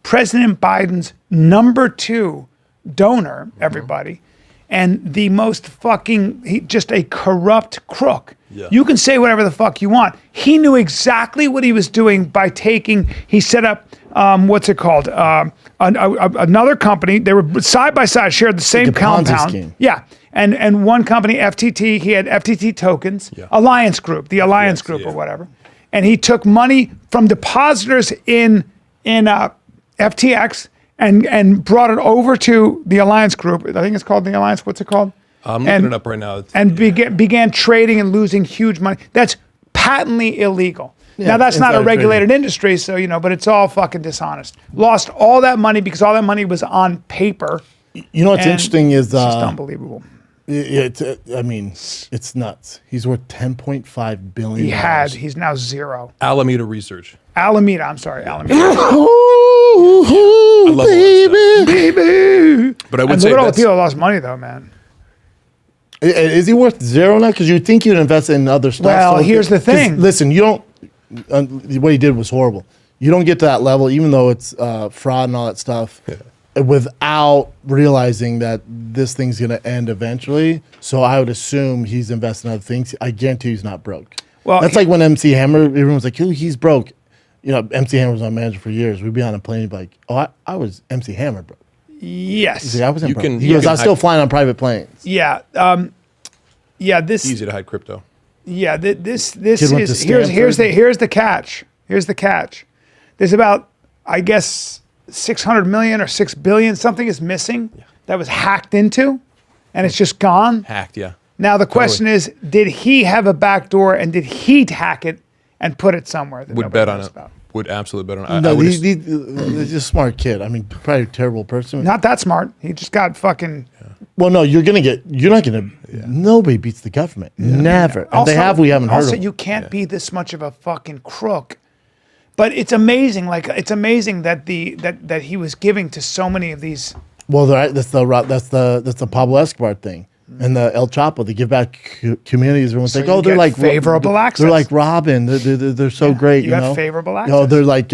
President Biden's number 2 donor. Everybody. And the most just a corrupt crook. Yeah. You can say whatever the fuck you want. He knew exactly what he was doing by he set up, what's it called? Another company. They were side by side, shared the same a Ponzi compound. scheme. Yeah. And one company, FTT, he had FTT tokens, Yeah. Alliance Group, the Alliance Group yeah. or whatever. And he took money from depositors in FTX and brought it over to the Alliance Group. I think it's called the Alliance. What's it called? I'm looking it up right now. And began trading and losing huge money. That's patently illegal. Yeah, now, that's not a insider regulated industry, so, but it's all fucking dishonest. Lost all that money because all that money was on paper. You know what's and interesting is It's just unbelievable. it's nuts. He's worth $10.5 billion. He's now 0. Alameda Research. Alameda, I'm sorry, Alameda. I love all that stuff. Baby. But I would And say look at all the that's, people that lost money, though, man. Is he worth 0 now? Because you'd think you'd invest in other stocks. Well, So- here's the 'cause thing. Listen, you don't. What he did was horrible. You don't get to that level, even though it's fraud and all that stuff, without realizing that this thing's going to end eventually. So I would assume he's investing in other things. I guarantee he's not broke. Well, That's like when MC Hammer, everyone was like, "Oh, he's broke." MC Hammer was my manager for years. We'd be on a plane, and be like, "Oh, I was MC Hammer, bro." Yes. He's like, I wasn't You broke. can- He you goes, can "I was still hide- flying on private planes." Yeah. This. easy to hide crypto. Yeah. This Kid went to is here's the catch. Here's the catch. There's about, I guess, 600 million or 6 billion. Something is missing that was hacked into, and it's just gone. Hacked, yeah. Now the question is, did he have a back door and did he hack it and put it somewhere that Would nobody bet on knows it. about? Would absolutely bet on it. I No, would he's a smart kid. I mean, probably a terrible person. Not that smart. He just got fucking. Well, no, you're not gonna. Nobody beats the government. Never. And they have. We haven't heard Also, of. you can't be this much of a fucking crook. But it's amazing. Like, it's amazing that that he was giving to so many of these. Well, that's the Pablo Escobar thing, and the El Chapo. They give back communities. Everyone's So like, you oh, they're get like favorable access. They're like Robin. They're so great. you You got know, favorable Oh, access. they're like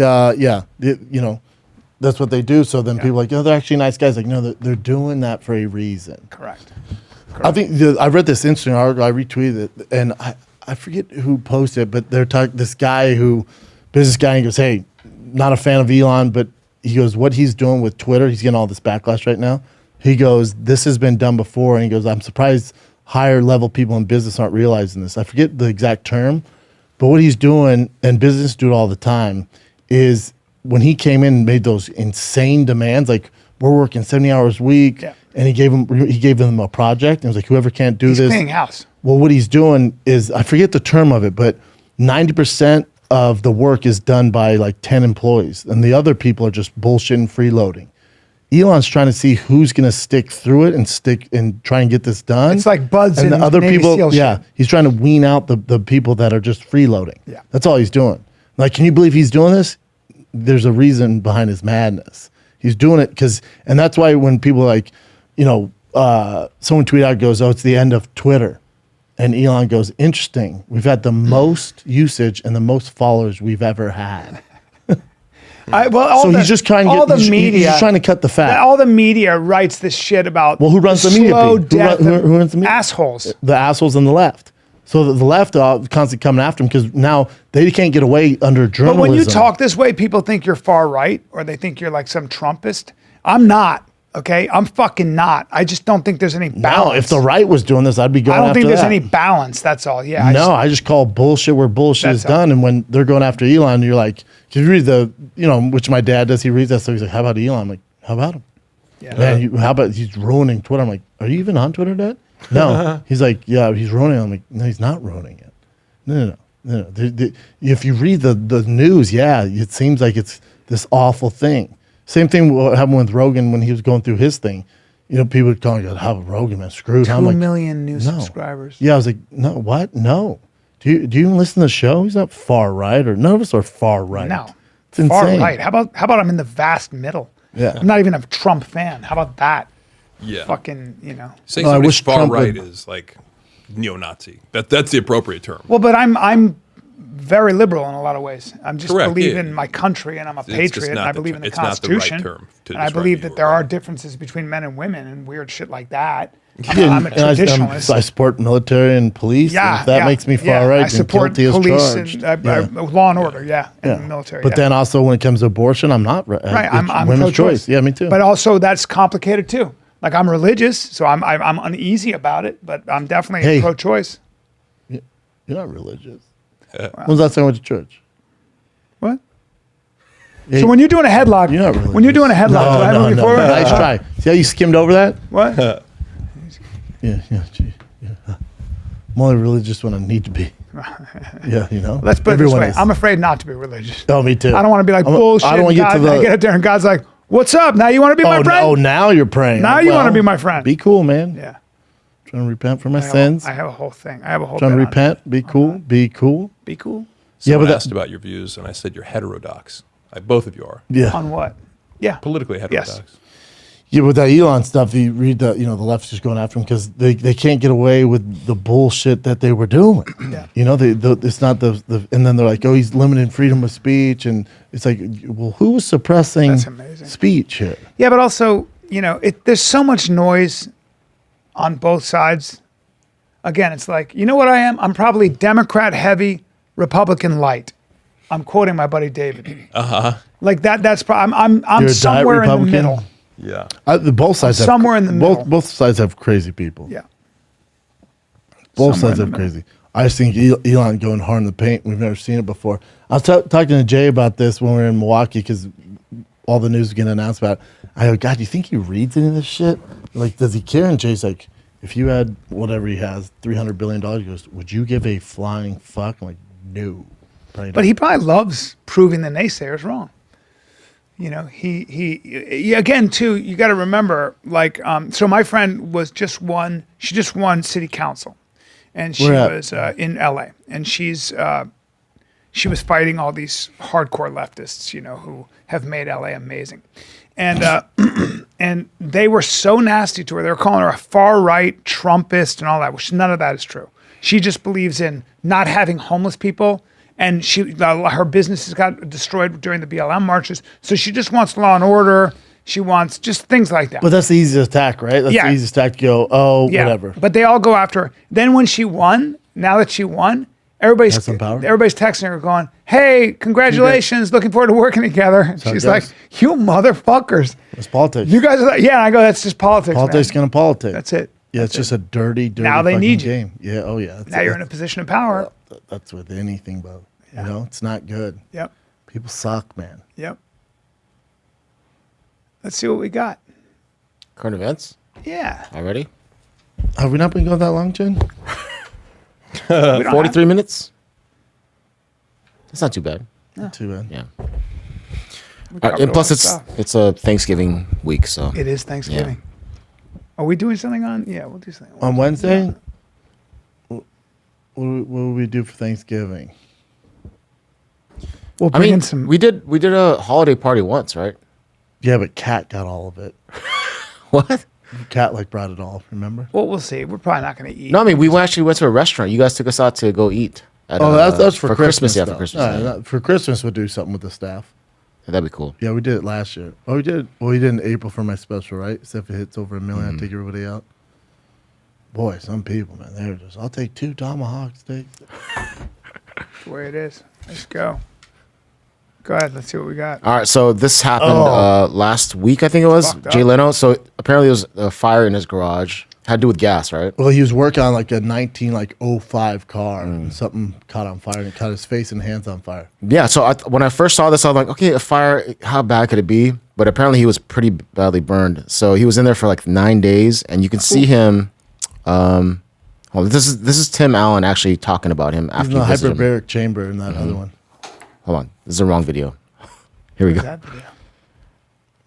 that's what they do. So then people are like, oh, they're actually nice guys. Like, no, they're doing that for a reason. Correct. I think I read this interesting article. I retweeted it, and I forget who posted it, but they're talking this guy business guy, and he goes, "Hey, not a fan of Elon, but he goes, what he's doing with Twitter, he's getting all this backlash right now. He goes, this has been done before, and he goes, I'm surprised higher level people in business aren't realizing this. I forget the exact term, but what he's doing, and business do it all the time, is when he came in and made those insane demands, like we're working 70 hours a week. Yeah. And he gave them a project and was like, whoever can't do He's this. cleaning house. Well, what he's doing is, I forget the term of it, but 90% of the work is done by like 10 employees. And the other people are just bullshitting, freeloading. Elon's trying to see who's going to stick through it and try and get this done. It's like buds and in the other Navy people. SEAL Yeah, shit. he's trying to wean out the people that are just freeloading. Yeah. That's all he's doing. Like, can you believe he's doing this? There's a reason behind his madness. He's doing it and that's why when people like, someone tweet out goes, oh, it's the end of Twitter. And Elon goes, interesting. We've had the most usage and the most followers we've ever had. He's just trying to get, he's just trying to cut the fat. All the media writes this shit about Well, who runs the media? slow Pete? death Who runs the media? assholes. The assholes on the left. So the left are constantly coming after him because now they can't get away under journalism. But when you talk this way, people think you're far right or they think you're like some Trumpist. I'm not. Okay, I'm fucking not. I just don't think there's any balance. No, if the right was doing this, I'd be going after I don't think there's that. any balance. That's all. Yeah. I just call bullshit where bullshit is That's all. done. And when they're going after Elon, you're like, if you read which my dad does, he reads that. So he's like, how about Elon? I'm like, how about him? Yeah. Man, how about he's ruining Twitter? I'm like, are you even on Twitter, Dad? No. He's like, yeah, he's ruining it. I'm like, no, he's not ruining it. No. If you read the news, yeah, it seems like it's this awful thing. Same thing what happened with Rogan when he was going through his thing. People would call him, how Rogan, man, screwed. 2 I'm like, million new no. subscribers. Yeah, I was like, no, what? No. Do you even listen to the show? He's not far right, or none of us are far right. No. It's insane. Far right. How about I'm in the vast middle? Yeah. I'm not even a Trump fan. How about that? Yeah. Fucking, Saying No, I somebody's wish far Trump right would- is like neo-Nazi. That's the appropriate term. Well, but I'm very liberal in a lot of ways. I'm just Correct, believe yeah. in my country and I'm a just patriot and not I the believe in the it's not the right Constitution. term to And I describe believe you, that there right. are differences between men and women and weird shit like that. Yeah, I'm a and I traditionalist. support military and police. Yeah, and if that yeah, makes me far yeah. right, I then support guilty as police charged. and law and order, and military. But yeah. then also when it comes to abortion, I'm not right. Right, It's I'm women's pro-choice. choice. Yeah, me too. But also that's complicated too. Like I'm religious, so I'm uneasy about it, but I'm definitely Hey. pro-choice. You're not religious. When was the last time I went to church? What? Hey, So when you're doing a headlock, you're not religious. when you're doing a headlock, do I have it before? Nice try. See how you skimmed over that? What? Yeah. I'm only religious when I need to be. Yeah, Let's put it Everyone this way. is. I'm afraid not to be religious. Oh, me too. I don't want to be like I'm- bullshit. I don't want to get to God, I the. get up there and God's like, "What's up? Now you want to be my friend?" Oh, now you're praying. Now you wanna be my friend. Be cool, man. Yeah. Trying to repent for my sins. I have a whole thing. I have a whole. Trying to bit on it. repent. Be cool. Be cool. Be cool. Someone but asked about your views, and I said you're heterodox. Both of you are. Yeah. On what? Yeah. Politically heterodox. Yeah, with that Elon stuff, you read the the left's just going after him because they can't get away with the bullshit that they were doing. Yeah. It's not the and then they're like, oh, he's limiting freedom of speech, and it's like, well, who was suppressing That's amazing. speech here? Yeah, but also, there's so much noise on both sides. Again, it's like, you know what I am? I'm probably Democrat heavy, Republican light. I'm quoting my buddy David. Like that. That's probably I'm You're a diet somewhere in the Republican? middle. Yeah. Both sides have somewhere in the middle. Both sides have crazy people. Yeah. Both Somewhere sides in have the crazy. I just think Elon going hard in the paint. We've never seen it before. I was talking to Jay about this when we were in Milwaukee because all the news was getting announced about it. I go, God, do you think he reads any of this shit? Like, does he care? And Jay's like, if you had whatever he has, $300 billion, he goes, would you give a flying fuck? I'm like, no. But he probably loves proving the naysayers wrong. He again too. You got to remember, like, so my friend she just won city council, and she Where at? was in LA, and she was fighting all these hardcore leftists, who have made LA amazing, and and they were so nasty to her. They were calling her a far right Trumpist and all that, which none of that is true. She just believes in not having homeless people. And her businesses got destroyed during the BLM marches. So she just wants law and order. She wants just things like that. But that's the easiest attack, right? That's Yeah. the easiest attack to go, whatever. But they all go after her. Then when she won, now that she won, everybody's Has some power? texting her going, "Hey, congratulations. Looking forward to working together." how it She's like, goes. "You motherfuckers. It's politics. You guys are like," yeah, and I go, "That's just politics, Politics man. going to politics. That's it. Yeah, it's just a dirty Now they fucking need you. game. Yeah, oh yeah. Now you're in a position of power." That's with anything, Bo. It's not good. Yep. People suck, man. Yep. Let's see what we got. Current events. Yeah. Already. Have we not been going that long, Jen? 43 minutes. That's not too bad. Not too bad. Yeah. covered And a plus, lot of stuff. it's a Thanksgiving week, so It is Thanksgiving. Are we doing something on? Yeah, we'll do something. On Wednesday, what will we do for Thanksgiving? We'll I bring mean, in some. we did a holiday party once, right? Yeah, but Kat got all of it. What? Kat like brought it all. Remember? Well, we'll see. We're probably not going to eat. No, I mean we actually went to a restaurant. You guys took us out to go eat. At, Oh, that's for Christmas. Yeah, though. for Christmas. No, yeah. for Christmas, we'll do something with the staff. That'd be cool. Yeah, we did it last year. Oh, we did. Well, we did in April for my special, right? So if it hits over $1 million, I take everybody out. Boy, some people, man, they're just. I'll take 2 tomahawk steaks. That's the way it is. Let's go. Go ahead. Let's see what we got. All right, so this happened last week, I think it was. Fucked up. Jay Leno. So apparently, it was a fire in his garage. Had to do with gas, right? Well, he was working on like a 1905 car, and something caught on fire, and it caught his face and hands on fire. Yeah. So when I first saw this, I was like, okay, a fire. How bad could it be? But apparently, he was pretty badly burned. So he was in there for like 9 days, and you can see him. Well, this is Tim Allen actually talking about him He's after in the he visited him. hyperbaric chamber in that other one. Hold on, this is the wrong video. Here we go. That video.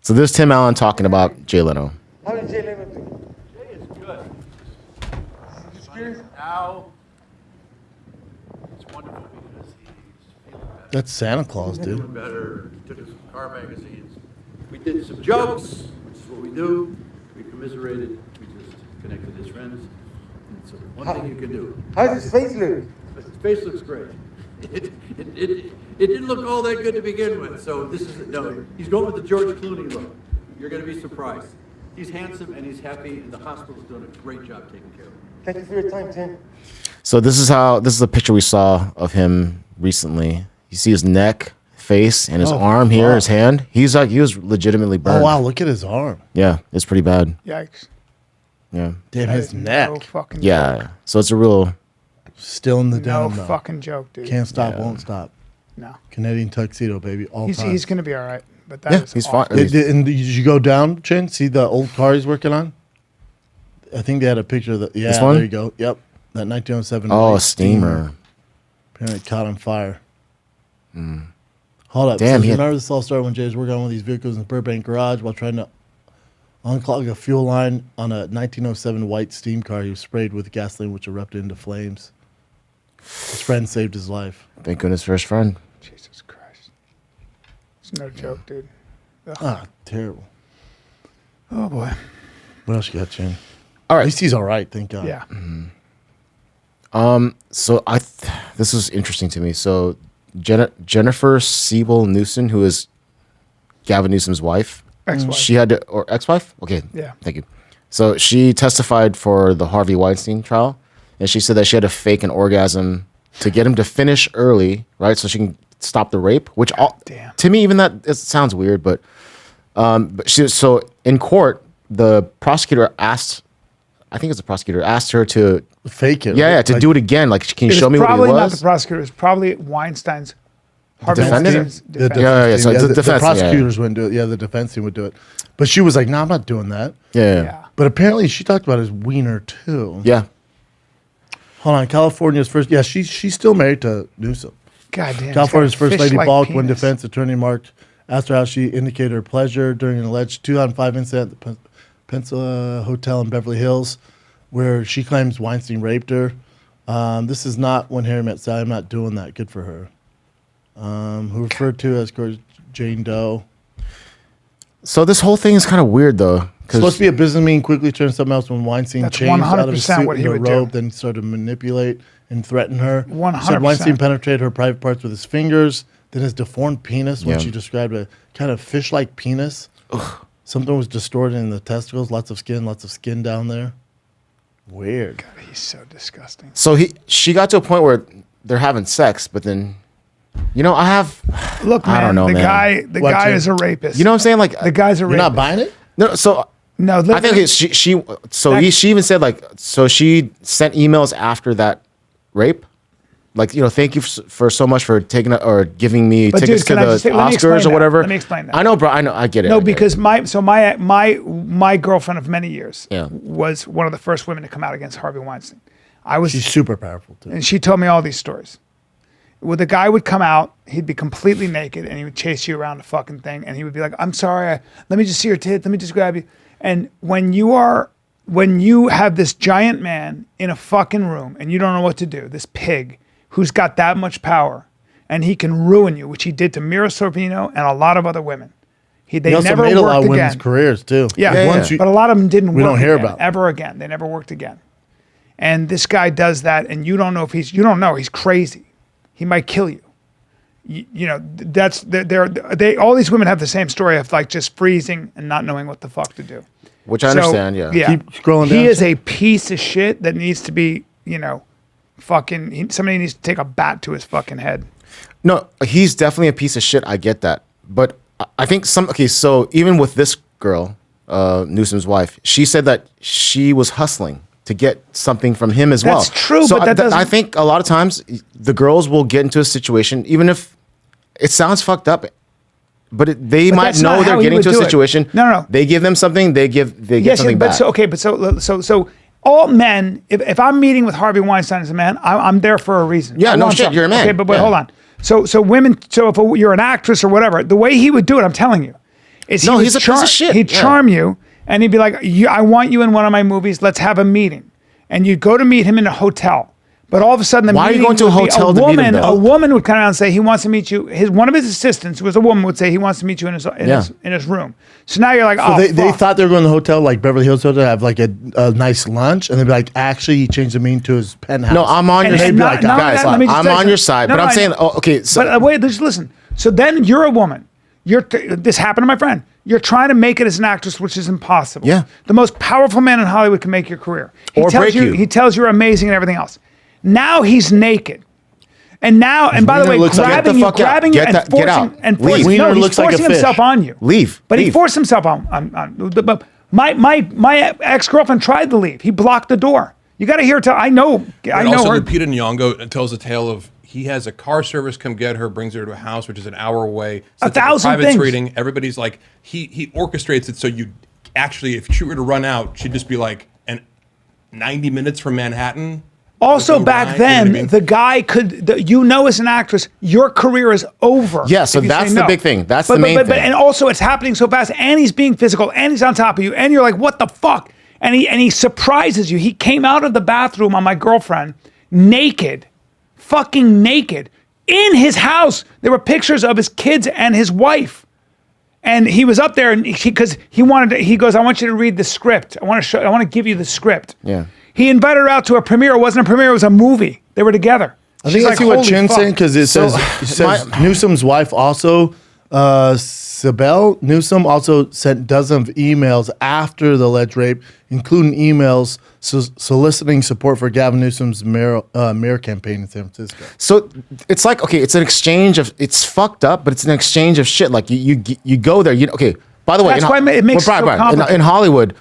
So there's Tim Allen talking about Jay Leno. How did Jay Leno do? Jay is good. Experience? Now, it's wonderful because he's feeling better. That's Santa Claus, Feeling dude. better. He took us some car magazines. We did some jokes, which is what we do. We commiserated. We just connected as friends. And so one thing you can do. How does his face look? His face looks great. It didn't look all that good to begin with. So this is he's going with the George Clooney look. You're going to be surprised. He's handsome and he's happy, and the hospital's doing a great job taking care of him. Thank you for your time, Tim. So this is a picture we saw of him recently. You see his neck, face, and his arm here, his hand. He was legitimately burned. Oh wow, look at his arm. Yeah, it's pretty bad. Yikes. Yeah. Damn, That his is neck. No fucking Yeah. joke. So it's a real. Still in the No down though. fucking joke, dude. Can't stop, won't stop. No. Canadian tuxedo, baby, all time. He's going to be all right. But that Yeah, is he's awful. fine. And did you go down, Chin? See the old car he's working on? I think they had a picture of the. Yeah, This one? there you go. Yep, that 1907. Oh, white a steamer. Apparently, it caught on fire. Hold up. Damn, So he had- remember this all started when Jay was working on one of these vehicles in the Burbank garage while trying to unclog a fuel line on a 1907 white steam car. He was sprayed with gasoline, which erupted into flames. His friend saved his life. Thank goodness for his friend. Jesus Christ. It's no joke, dude. Ah, terrible. Oh, boy. What else you got, Chin? All At right. least he's all right, thank God. Yeah. So this was interesting to me. So Jennifer Siebel Newsom, who is Gavin Newsom's wife, Ex-wife. she had to, or ex-wife? Okay. Yeah. Thank you. So she testified for the Harvey Weinstein trial, and she said that she had to fake an orgasm to get him to finish early, right? So she can stop the rape, which damn. to me, even that, it sounds weird, but so in court, the prosecutor asked, I think it's the prosecutor, asked her to, Fake it. yeah, right? to Like, do it again. Like, can you It show was me what it probably not the was? prosecutor. It was probably Weinstein's. Harvey defendant? Weinstein's The defense. Yeah, so team. the the defense, yeah. prosecutors wouldn't do it. Yeah, the defense team would do it. But she was like, "No, I'm not doing that." Yeah. Yeah. But apparently, she talked about his wiener too. Yeah. Hold on, California's first. Yeah, she's still married to Newsom. God damn. California's he's got a first lady fish-like balked when penis. defense attorney Mark asked her how she indicated her pleasure during an alleged 2-on-5 incident at the Peninsula Hotel in Beverly Hills, where she claims Weinstein raped her. This is not when Harry met Sally. I'm not doing that. Good for her. Who referred to as, of course, Jane Doe. So this whole thing is kind of weird, though. Supposed to be a business meeting, quickly turned something else when Weinstein That's changed out of his 100% suit what he into a would do. robe, then started to manipulate and threaten her. 100%. Said Weinstein penetrated her private parts with his fingers, then his deformed penis, which Yeah. he described a kind of fish-like penis. Something was distorted in the testicles, lots of skin down there. Weird. God, he's so disgusting. So she got to a point where they're having sex, but then, Look, man, I don't know, the man. guy What, is a rapist. you know what I'm saying? Like, the guy's a You're rapist. not buying it? no, so No, I think she even said, like, so she sent emails after that rape. like, thank you for so much for taking or giving me But tickets dude, to the let me explain Oscars or that. whatever. Let me explain that. I know, bro. I know. I get it. No, because my girlfriend of many years Yeah. was one of the first women to come out against Harvey Weinstein. She's super powerful too. And she told me all these stories. Well, the guy would come out, he'd be completely naked, and he would chase you around the fucking thing, and he would be like, "I'm sorry, let me just see your tits, let me just grab you." And when you have this giant man in a fucking room and you don't know what to do, this pig who's got that much power, and he can ruin you, which he did to Mira Sorvino and a lot of other women. They He also never made a lot worked of women's again. careers too. Yeah, Once you- but a lot of them didn't we work don't hear again, about. ever again. They never worked again. And this guy does that, and you don't know if you don't know, he's crazy. He might kill you. All these women have the same story of like just freezing and not knowing what the fuck to do. which I understand. Yeah. Keep scrolling down. He is a piece of shit that needs to be, somebody needs to take a bat to his fucking head. No, he's definitely a piece of shit. I get that, but I think so even with this girl, Newsom's wife, she said that she was hustling to get something from him as well. That's true, So but that doesn't. I think a lot of times the girls will get into a situation, even if it sounds fucked up, but they might that's know not they're how he getting would to a do it. situation. No. They give them something. They get something back. So all men, if I'm meeting with Harvey Weinstein as a man, I'm there for a reason. Yeah, I no want shit, something. you're a man. Okay, but wait, Yeah. hold on. So women, if you're an actress or whatever, the way he would do it, I'm telling you, is No, would he's a piece of shit. He'd Yeah. charm you, and he'd be like, I want you in one of my movies. Let's have a meeting. And you'd go to meet him in a hotel. But all of a sudden, Why are you going to a hotel to meet him, though? A woman would come out and say he wants to meet you. One of his assistants, who was a woman, would say he wants to meet you in his room. So now you're like, So oh, they fuck. thought they were going to the hotel, like Beverly Hills Hotel, to have like a nice lunch, and they'd be like, actually, he changed the mean to his penthouse. No, I'm on your And side, not- not guys. that, let me just I'm tell you on your something. side, No, but no, I'm I saying, know. okay. So But wait, just listen. So then you're a woman. This happened to my friend. You're trying to make it as an actress, which is impossible. Yeah. The most powerful man in Hollywood can make your career. Or tells break you. He tells you're amazing and everything else. Now he's naked. And by the wiener way, looks like- Get the grabbing you, fuck out. grabbing you, Get and that- get forcing, out. and Leave. forcing, Wiener no, he's looks like a forcing himself fish. on you. Leave. But he Leave. forced himself on. But my ex-girlfriend tried to leave. He blocked the door. You got to hear. I know Also, her. Lupita Nyong'o tells a tale of he has a car service come get her, brings her to a house which is an hour away. sets up 1,000 private things. reading. Everybody's like he orchestrates it so you actually, if she were to run out, she'd just be like 90 minutes from Manhattan. Also, With back O'Brien, you know then, what I mean? the guy could, as an actress, your career is over. Yeah, so if you that's say the no. big thing. That's But- the main but- thing. And also, it's happening so fast, and he's being physical, and he's on top of you, and you're like, what the fuck? And he surprises you. He came out of the bathroom on my girlfriend, naked, fucking naked, in his house. There were pictures of his kids and his wife. And he was up there, and he goes, I want you to read the script. I want to give you the script. Yeah. He invited her out to a premiere. It wasn't a premiere. It was a movie. They were together. I think I see what Chin's saying because it So, says Newsom's wife also, Sibel Newsom also sent dozens of emails after the alleged rape, including emails soliciting support for Gavin Newsom's mayor campaign in San Francisco. So it's like, okay, it's an exchange of, it's fucked up, but it's an exchange of shit. Like you go there. Okay. By the way, That's why it makes it so complicated. in Hollywood,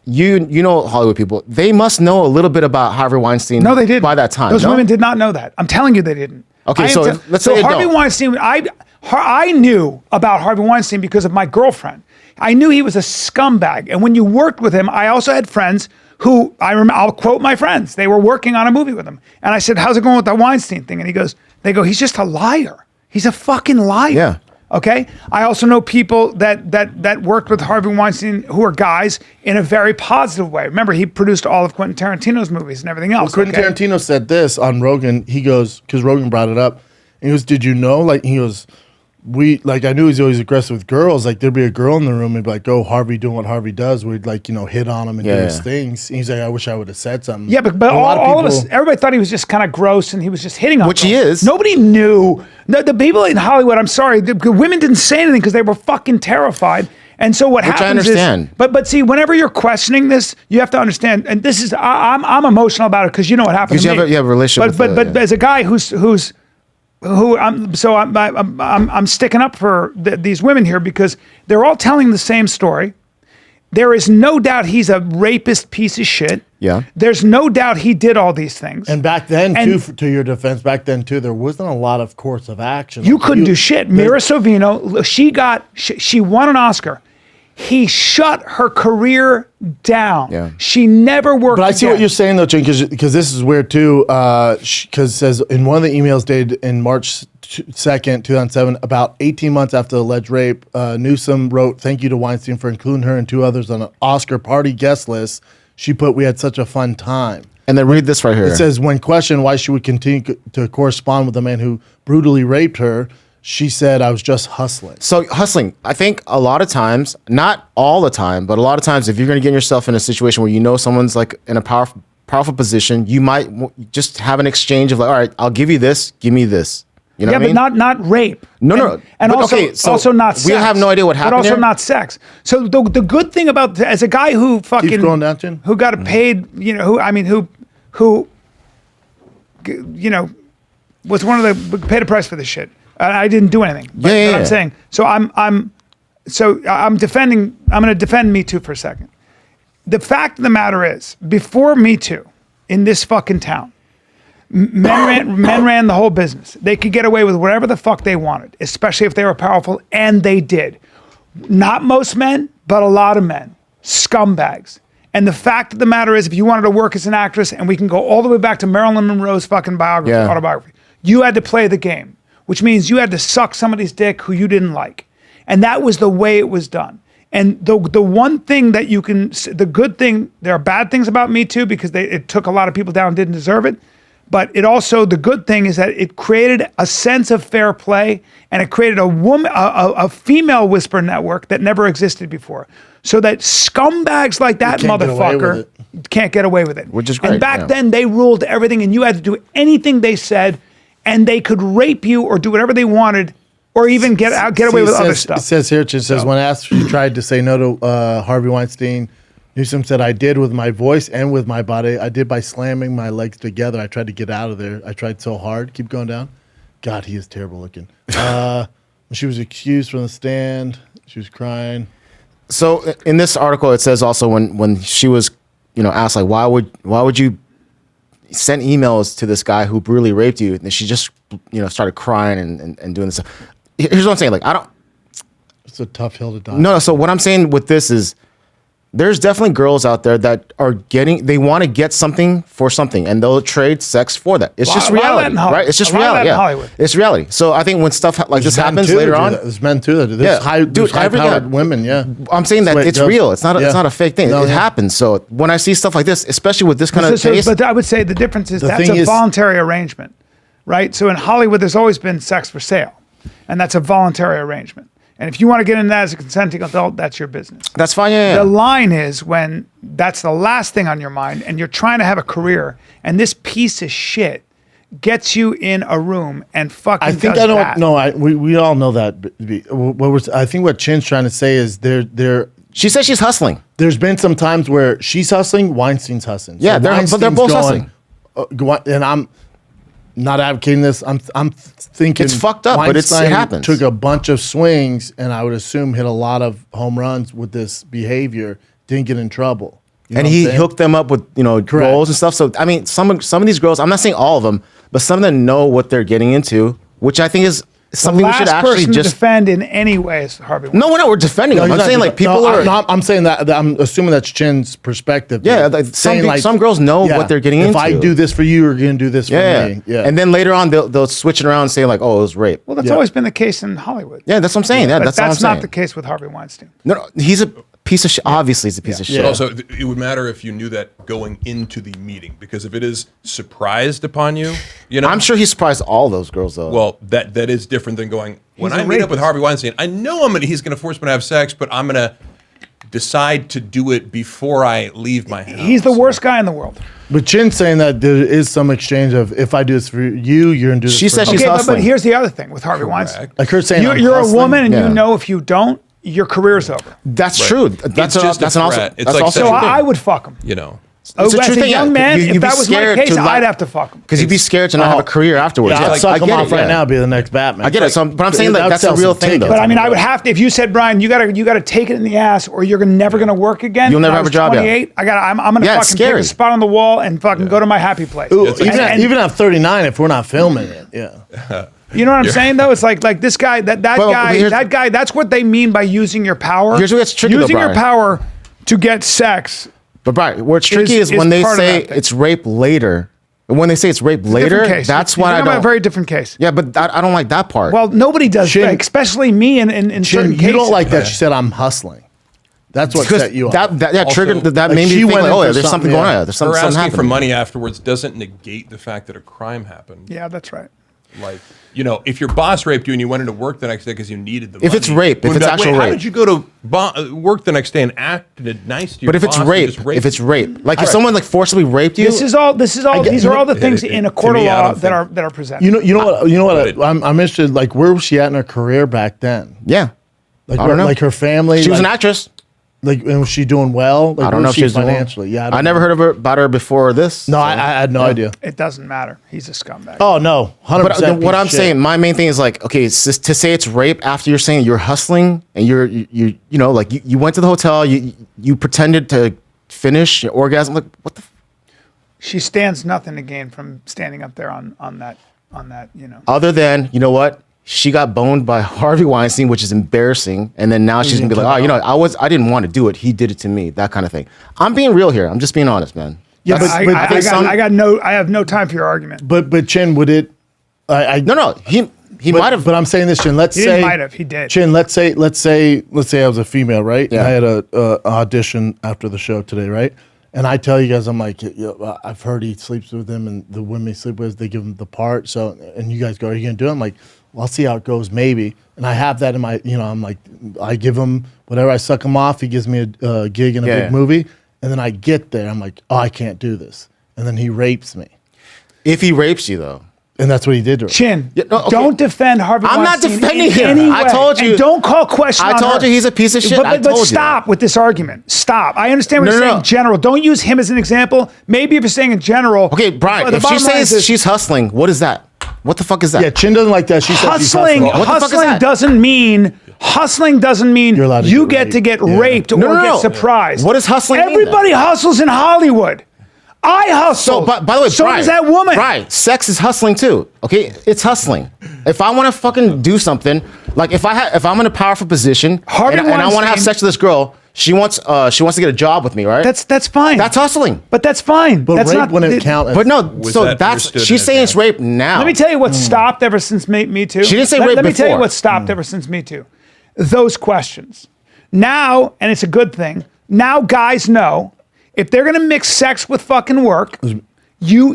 you know Hollywood people, they must know a little bit about Harvey Weinstein. No, they didn't. By that time, those no? women did not know that. I'm telling you, they didn't. Okay, so let's say they Harvey don't. Weinstein. I knew about Harvey Weinstein because of my girlfriend. I knew he was a scumbag, and when you worked with him, I also had friends who I'll quote my friends. They were working on a movie with him, and I said, "How's it going with the Weinstein thing?" And they go, "He's just a liar. He's a fucking liar." Yeah. Okay. I also know people that worked with Harvey Weinstein who are guys in a very positive way. Remember, he produced all of Quentin Tarantino's movies and everything else. Quentin Tarantino said this on Rogan. He goes, because Rogan brought it up, and he goes, "Did you know?" Like he goes, I knew he's always aggressive with girls. Like there'd be a girl in the room and be like, "Oh, Harvey doing what Harvey does." We'd hit on him and do his things. And he's like, "I wish I would have said something." Yeah, but a lot all of us, everybody thought he was just kind of gross and he was just hitting on Which he girls. is. Nobody knew. The people in Hollywood, I'm sorry, the women didn't say anything because they were fucking terrified. And so what Which I happens understand. is, but see, whenever you're questioning this, you have to understand, and this is, I'm emotional about it because you know what happened to me. Because you have a relationship But with as a guy who I'm sticking up for these women here because they're all telling the same story. There is no doubt he's a rapist piece of shit. Yeah. There's no doubt he did all these things. And back then, too, to your defense, back then too, there wasn't a lot of course of action. You couldn't do shit. Mira Sorvino, she won an Oscar. He shut her career down. Yeah. She never worked. But I see what you're saying though, Chin, because this is weird too. Because it says in one of the emails dated in March 2nd, 2007, about 18 months after the alleged rape, Newsom wrote, "Thank you to Weinstein for including her and 2 others on an Oscar party guest list. She put, we had such a fun time." And then read this right here. It says, when questioned why she would continue to correspond with the man who brutally raped her, she said, "I was just hustling." So hustling, I think a lot of times, not all the time, but a lot of times, if you're going to get yourself in a situation where you know someone's like in a powerful position, you might just have an exchange of like, all right, I'll give you this, give me this. You know what I mean? but not rape. No. And But, also, okay, so also not sex. we have no idea what happened But also here? not sex. So the good thing about, as a guy who fucking, scrolling down, Jen. who got paid, who was one of the, paid a price for this shit. I didn't do anything. But Yeah. I'm saying, I'm going to defend Me Too for a second. The fact of the matter is, before Me Too, in this fucking town, men ran the whole business. They could get away with whatever the fuck they wanted, especially if they were powerful, and they did. Not most men, but a lot of men. Scumbags. And the fact of the matter is, if you wanted to work as an actress, and we can go all the way back to Marilyn Monroe's fucking autobiography, you had to play the game, which means you had to suck somebody's dick who you didn't like. And that was the way it was done. And the one thing that you can, the good thing, there are bad things about Me Too because it took a lot of people down and didn't deserve it. But it also, the good thing is that it created a sense of fair play, and it created a female whisper network that never existed before. So that scumbags like that can't get away with motherfucker can't get away with it. Which is great, And back yeah. then they ruled everything, and you had to do anything they said, and they could rape you or do whatever they wanted, or even get away with other stuff. It says here, it says, when asked if she tried to say no to Harvey Weinstein, Newsom said, "I did with my voice and with my body. I did by slamming my legs together. I tried to get out of there. I tried so hard." Keep going down. God, he is terrible looking. When she was accused from the stand, she was crying. So in this article, it says also when she was, asked like, why would you send emails to this guy who brutally raped you? And she just, started crying and doing this stuff. Here's what I'm saying. Like, It's a tough hill to die. No. So what I'm saying with this is, there's definitely girls out there that they want to get something for something, and they'll trade sex for that. It's just reality, right? It's just reality. Yeah, it's reality. So I think when stuff like this happens later on, there's men too that do this. There's high-powered women. Yeah, I'm saying that it's real. It's not. It's not a fake thing. It happens. So when I see stuff like this, especially with this kind of case, but I would say the difference is that's a voluntary arrangement, right? So in Hollywood, there's always been sex for sale, and that's a voluntary arrangement. And if you want to get into that as a consenting adult, that's your business. That's fine. Yeah. The line is when that's the last thing on your mind and you're trying to have a career, and this piece of shit gets you in a room and fucking I think does I know. that. No, we all know that. I think what Chin's trying to say is She says she's hustling. There's been some times where she's hustling, Weinstein's hustling. Yeah, but they're both hustling. And I'm not advocating this. I'm thinking it's fucked up, but it happens. Took a bunch of swings, and I would assume hit a lot of home runs with this behavior. Didn't get in trouble, and he hooked them up with roles and stuff. So I mean, some of these girls, I'm not saying all of them, but some of them know what they're getting into, which I think is something we should actually just defend in any way is Harvey Weinstein. No, we're defending him. I'm saying like people are. I'm saying that I'm assuming that's Chin's perspective. Yeah, like some girls know what they're getting into. If I do this for you, you're going to do this for me. Yeah, and then later on they'll switch it around and say like, oh, it was rape. Well, that's always been the case in Hollywood. Yeah, that's what I'm saying. Yeah, but that's not the case with Harvey Weinstein. No, he's a piece of shit. Obviously, he's a piece of shit. But also, it would matter if you knew that going into the meeting, because if it is surprised upon you, I'm sure he surprised all those girls though. Well, that is different than going. When I meet up with Harvey Weinstein, I know he's going to force me to have sex, but I'm going to decide to do it before I leave my house. He's the worst guy in the world. But Chin's saying that there is some exchange of, if I do this for you, you're going to do this She for says me. she's hustling. But here's the other thing with Harvey Weinstein. Like her saying, you're a woman, and you know if you don't, your career's over. That's true. That's just a also. threat. It's That's like also So true. I would fuck him. Oh, It's a as true a thing. young man, You'd if be that was my scared case, to, I'd have to fuck him. Because you'd be scared to not have a career afterwards. Yeah, I'd suck him off right now, be the next Batman. I get it. So, but I'm saying that that's a real thing, though. But I mean, I would have to. If you said, Brian, you gotta take it in the ass, or you're never gonna work again. You'll never When I have a was job, yeah. 28. I'm gonna Yeah, it's fucking take scary. a spot on the wall and fucking go to my happy place. Even at 39, if we're not filming it, yeah. You know what I'm saying though? It's like this guy, that Well, here's- guy. That's what they mean by using your power. Here's where it's tricky, though, Using your Brian. power to get sex. But Brian, what's tricky is when they part of say that thing. it's rape later. And when they say it's rape Different later, case. that's You're why I talking about don't. a very different case. Yeah, but I don't like that part. Well, nobody does, Chin- like, especially me in certain Chin, cases. you don't like that. She said, I'm hustling. That's what because set you off. that triggered that like, made me she think went like, in oh for yeah, there's something something, going yeah. on. There's Her something asking happening. for money afterwards doesn't negate the fact that a crime happened. Yeah, that's right. Like, if your boss raped you and you went into work the next day because you needed the money. If it's rape, if wouldn't it's be like, actual "Wait, how rape." did you go to work the next day and acted nice to your But if it's boss and rape, just raped if it's you? rape, like if someone like forcibly raped you, These are all. These are all the things in a court of me, I law don't that are presented. You know what? But I'm interested. Like, where was she at in her career back then? yeah, Like, I don't know. like her family. she was an like, actress. Like, and was she doing well? Like, I don't where know was if she was doing well. financially. Yeah, I never heard of about her before this. No, so. I had no idea. It doesn't matter. He's a scumbag. Oh no, 100%. But what I'm saying, my main thing is like, okay, it's just to say it's rape after you're saying you're hustling and you know, like you went to the hotel, you pretended to finish your orgasm. Like, what the? She stands nothing to gain from standing up there on that. Other than, you know what? She got boned by Harvey Weinstein, which is embarrassing. And then now she's gonna be like, oh, you know, I didn't want to do it. He did it to me. That kind of thing. I'm being real here. I'm just being honest, man. Yeah, That's- I have no time for your argument. But Chin, would it? no. He might have. But I'm saying this, Chin. Let's He say didn't might have. He did. Chin. Let's say I was a female, right? Yeah. I had a audition after the show today, right? And I tell you guys, I'm like, I've heard he sleeps with them, and the women he sleep with, they give him the part. So, and you guys go, are you gonna do it? I'm like, well, I'll see how it goes, maybe. And I have that in my, I'm like, I give him whatever, I suck him off. He gives me a gig in a big movie, and then I get there, I'm like, oh, I can't do this, and then he rapes me, If he rapes you, though. and that's what he did to her. Chin, Yeah, no, okay. don't defend Harvey I'm not Weinstein defending in him. any I way. told you. And don't call question I on told her. you he's a piece of shit. But, I but told you. stop with this argument. Stop. I understand what No, you're no, saying no. in general. Don't use him as an example. Maybe if you're saying in general. Okay, Brian, but the if she bottom line says is she's hustling, what is that? What the fuck is that? Yeah, Chin doesn't like that. She said she's hustling, hustling. What the fuck is hustling that? doesn't mean You're allowed to you get get to get raped. Yeah. raped or No, no, get no. surprised. What does hustling mean, Everybody hustles in Hollywood. I hustle. So, by the way, so Brian, does that woman. Right, sex is hustling too. Okay, it's hustling. If I want to fucking do something, like if I'm in a powerful position Harvey and I want to have Weinstein- sex with this girl, she wants to get a job with me, right? That's fine. That's hustling. But that's fine. But that's rape not, wouldn't count. But no, Was so that that's understood she's in saying it's advance? rape now. Let me tell you what stopped ever since Me Too. She didn't say rape Let me tell you before. what stopped ever since Me Too. Those questions. Now, and it's a good thing, now guys know if they're going to mix sex with fucking work, you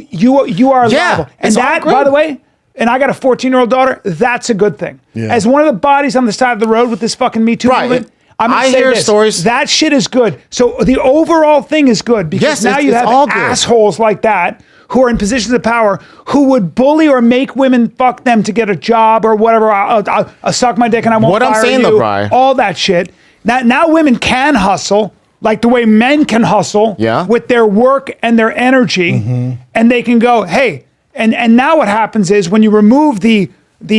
are Yeah, liable. And it's all that, good. by the way, and I got a 14-year-old daughter, that's a good thing. Yeah. As one of the bodies on the side of the road with this fucking Me Too Right. movement, I'm gonna I say hear this, stories- that shit is good. So the overall thing is good because Yes, now it's- you it's have all good. assholes like that who are in positions of power who would bully or make women fuck them to get a job or whatever. I'll suck my dick and I won't What I'm fire saying you, though, Brian- all that shit. Now women can hustle like the way men can hustle Yeah. with their work and their energy, and they can go, hey, and now what happens is when you remove the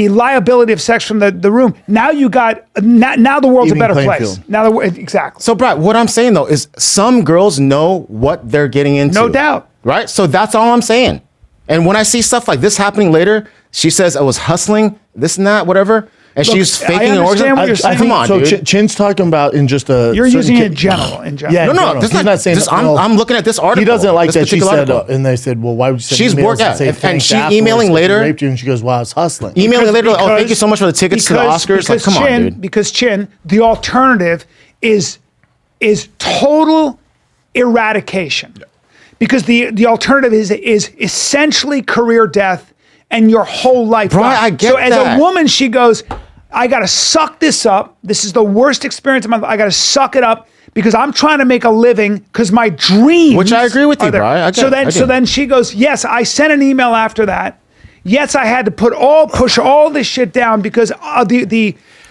liability of sex from the room, now you got now the world's Even a better playing place. field. Now exactly. So, Brad, what I'm saying though is some girls know what they're getting into. No doubt. Right? So that's all I'm saying. And when I see stuff like this happening later, she says I was hustling, this and that, whatever, and Look, she's I faking an understand orgasm. what you're saying. Come on, so dude. Chin's talking about in just a. You're certain using it ca- in general. In general. Yeah, No, in no, general. this He's not saying. I'm looking at this article. He doesn't like this that. She particular said, article. and they said, "Well, why would you send She's emails worked and out. say And thanks she afterwards emailing 'cause he later- raped you?" And she goes, "Wow, I was hustling." Emailing later, oh, thank Because- you so much for the tickets to the Oscars. Like, come on, Chin, dude. Because Chin, the alternative is total eradication. Because the alternative is essentially career death and your whole life. Brian, gone. I get so as that. a woman, she goes, I gotta suck this up. This is the worst experience of my life. I gotta suck it up because I'm trying to make a living because my dreams. Which I agree with are you, there. Brian. I get So it. I then, get so it. then she goes, yes, I sent an email after that. Yes, I had to push all this shit down because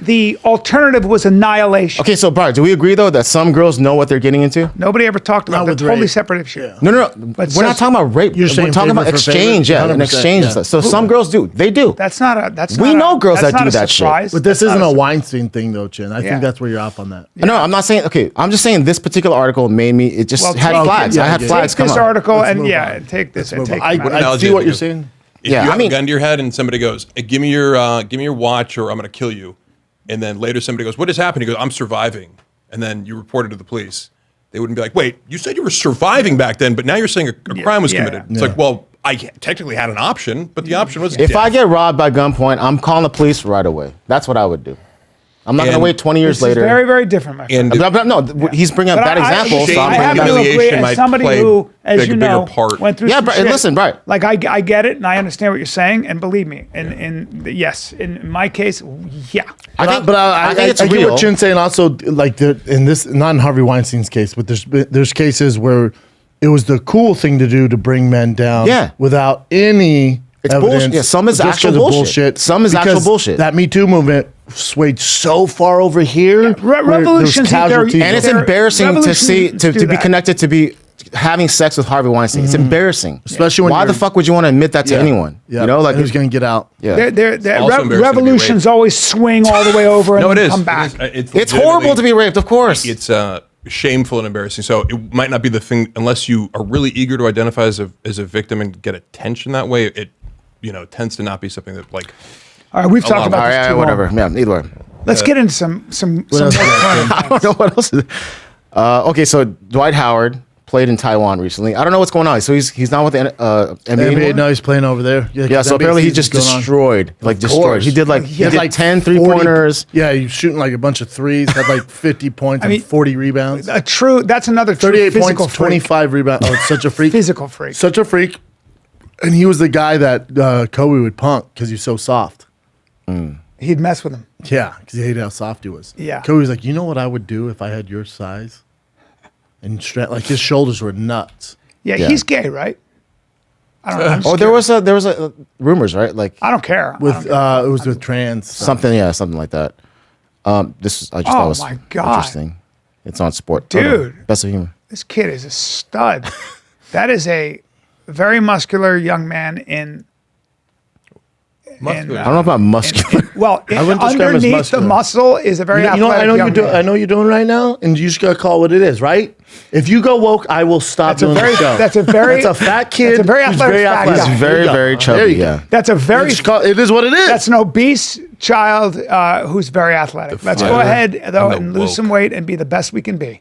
the alternative was annihilation. Okay, so Brian, do we agree though that some girls know what they're getting into? Nobody ever talked about that. with Totally rape. separate issue. Yeah. No. But We're not talking about rape. You're We're saying talking about favor for exchange. favor? Yeah, an 100%, exchange. yeah. Stuff. So some girls do. They do. That's not a. We know girls that's that not do a that shit. surprise. But this That's isn't not a su- Weinstein thing, though, Chin. I Yeah. think that's where you're off on that. No, I'm not saying. Okay, I'm just saying this particular article made me. It just Well, had take- flags. yeah, I had yeah. flags Take come this up. article Let's and move yeah, on. take this and Move take. on. them out. I Analogy see I what think you're of- saying. If Yeah, you I have mean- a gun to your head and somebody goes, hey, give me your watch, or I'm going to kill you," and then later somebody goes, "What has happened?" He goes, "I'm surviving," and then you report it to the police. They wouldn't be like, "Wait, you said you were surviving back then, but now you're saying a crime was yeah, committed." yeah. It's like, well, I technically had an option, but the option was If death. I get robbed by gunpoint, I'm calling the police right away. That's what I would do. I'm not going to And wait 20 years This later. is very, very different, my friend. and No, he's bringing up But bad examples. Shame So I'm I and bringing happen to back. agree humiliation as might somebody play who, as bigger you know, part. went through Yeah, some but shit. listen, right. Like I get it, and I understand what you're saying, and believe me, yes, in my case, yeah. I think, I think it's get real. what Chin's saying. Also, like in this, not in Harvey Weinstein's case, but there's cases where it was the cool thing to do to bring men down. Yeah. Without any. It's evidence, bullshit. Yeah, some is just actual 'cause of bullshit. Some is actual because bullshit. That Me Too movement swayed so far over here. where there was revolutions, casualties. And it's There- embarrassing to see revolutions to do be that. connected to be having sex with Harvey Weinstein. It's embarrassing. Especially when why the you're- fuck would you want to admit that to anyone? Yeah. You know, like who's going to get out? yeah. They're also embarrassing to be revolutions raped. always swing all the way over and no, it then is. come back. It's horrible to be raped, of course. It's shameful and embarrassing. So it might not be the thing unless you are really eager to identify as a victim and get attention that way. It tends to not be something that like. All right, we've talked lot. about All this right, too whatever. long. Yeah, either way. Let's get into some more else? current I don't know what else. Okay, so Dwight Howard played in Taiwan recently. I don't know what's going on. So he's not with the NBA anymore? NBA, no, he's playing over there. Yeah, 'cause so NBA apparently he season's just going on. destroyed. Like Of destroyed. course. He did like He had like 10 3-pointers. Yeah, he was shooting like a bunch of threes. Had like 50 points mean, and 40 rebounds. That's another true 38 physical points, freak. 25 rebounds. Oh, it's such a freak. Physical freak. Such a freak. And he was the guy that Kobe would punk because he's so soft. He'd mess with him. Yeah, because he hated how soft he was. Yeah. Kobe was like, you know what I would do if I had your size? And like his shoulders were nuts. Yeah, Yeah. he's gay, right? I don't know. I'm just Oh, there curious. was a rumors, right? Like I don't care. With I don't care. it was with trans stuff. something like that. This I just thought was my God. interesting. It's on sport. Dude. Best of humor. This kid is a stud. That is a very muscular young man in. Muscular. I don't know about muscular. Well, I wouldn't describe him as underneath the muscular. muscle is a very You know, athletic I know young you do. man. I know you're doing right now, and you just gotta call what it is, right? If you go woke, I will stop That's a doing very- the show. that's a very- That's a fat kid. that's a very who's athletic fat guy. He's There very, There you go. very There chubby. you go. Yeah. That's a very. Just call- it is what it is. That's an obese child who's very athletic. Let's go fighter ahead though and the and lose woke. some weight and be the best we can be.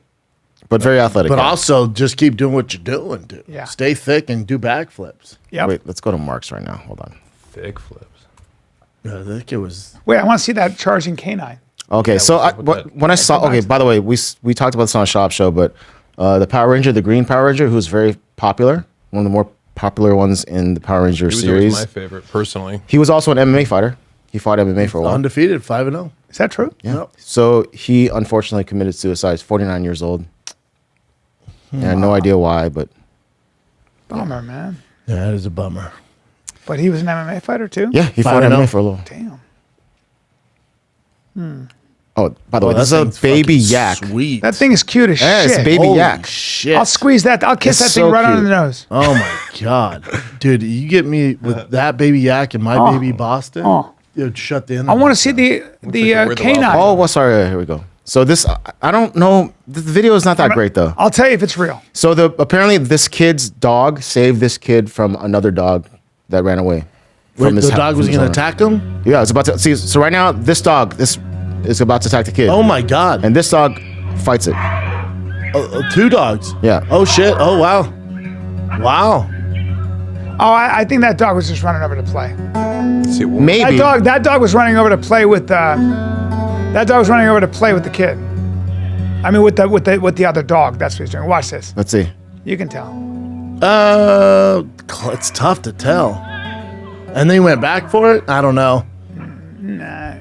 But very athletic. but yeah. also just keep doing what you're doing, dude. Yeah. Stay thick and do backflips. Yep. Wait, let's go to Mark's right now. Hold on. Thick flips. Yeah, that kid was. Wait, I want to see that charging canine. Okay, so what's up with that? when I saw, okay, by the way, we talked about this on a Schaub show, but the Power Ranger, the Green Power Ranger, who's very popular, one of the more popular ones in the Power Ranger He was always series. my favorite personally. He was also an MMA fighter. He fought MMA for a while. Undefeated, 5-0. Is that true? Yeah. So he unfortunately committed suicide. He's 49 years old. And I had no idea why, but Bummer, man. Yeah, that is a bummer. But he was an MMA fighter too. yeah, he fought 5-0. MMA for a little. Damn. Oh, by the way, that this is thing's a baby fucking yak. Sweet. That thing is cute as Yeah, shit. it's a baby Holy yak. shit. I'll squeeze that. I'll kiss It's that thing so right under cute. the nose. Oh my god, dude! You get me with that baby yak and my baby Boston. Oh. You'd shut the. I want to see the like they wear the canine. wild- Oh, well, sorry. Here we go. So this, I don't know. The video is not that great though. I'll tell you if it's real. So apparently this kid's dog saved this kid from another dog that ran away. Wait, the dog was from his going owner. to attack him. Yeah, it's about to see. So right now, this dog, this is about to attack the kid. Oh my god! And this dog fights it. Two dogs. Yeah. Oh shit! Oh wow! Wow! Oh, I think that dog was just running over to play. Let's see, well, Maybe. That dog was running over to play with that dog was running over to play with the kid. I mean, with the other dog. That's what he's doing. Watch this. Let's see. You can tell. It's tough to tell. And then he went back for it. I don't know. Nah.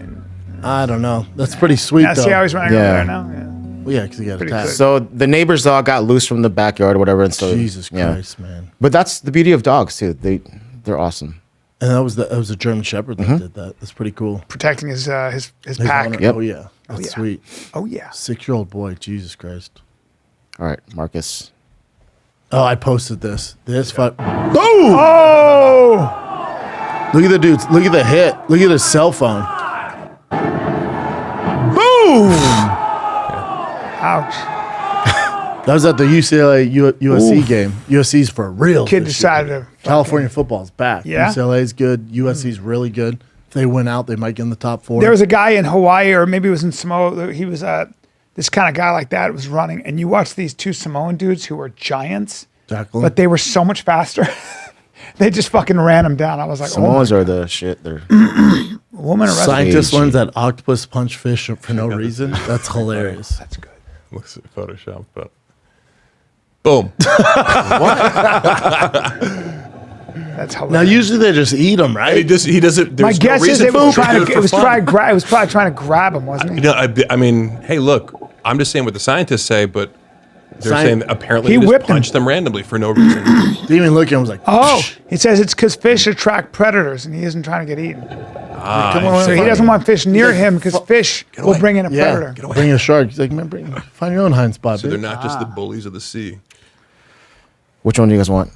I don't know. That's pretty sweet Yeah, though. see how he's running Yeah. over there now? Yeah. Well, yeah, because he got Pretty attacked. good. So the neighbor's dog got loose from the backyard or whatever, and so Jesus yeah. Christ, man. But that's the beauty of dogs too. They're awesome. And that was a German Shepherd that did that. That's pretty cool. Protecting his His pack. honor. Yep. Oh yeah, that's yeah. sweet. Oh yeah. 6-year-old boy, Jesus Christ. All right, Marcus. Oh, I posted this. This Boom! Oh, Look at the dudes. Look at the hit. Look at his cell phone. Boom! ouch. That was at the UCLA USC game. USC's for real. Kid this decided year. to California football's back. Yeah? UCLA's good. USC's really good. If they win out, they might get in the top 4. There was a guy in Hawaii, or maybe it was in Samoa. He was this kind of guy like that was running, and you watch these 2 Samoan dudes who were giants, Jacqueline. but they were so much faster. They just fucking ran him down. I was like, Samoans are the shit. They're woman arrested. Scientist Age. learns that octopus punch fish for no reason. That's hilarious. That's good. Looks at Photoshop, but boom. That's Now, hilarious. usually they just eat them, right? he does it. My There's guess no is reason it for was him to trying do to. it It for was fun. probably trying to grab him, wasn't he? You know, I mean, hey, look, I'm just saying what the scientists say, but they're Sci- saying that apparently He he just whipped him. punched them randomly for no reason. Didn't even look at him. Was like, Oh, he says it's because fish attract predators, and he isn't trying to get eaten. come on, He doesn't want fish near him because fish will away. bring in a yeah, predator. bring a shark. He's like, man, find your own hind spot. So they're bitch. not just the bullies of the sea. which one do you guys want?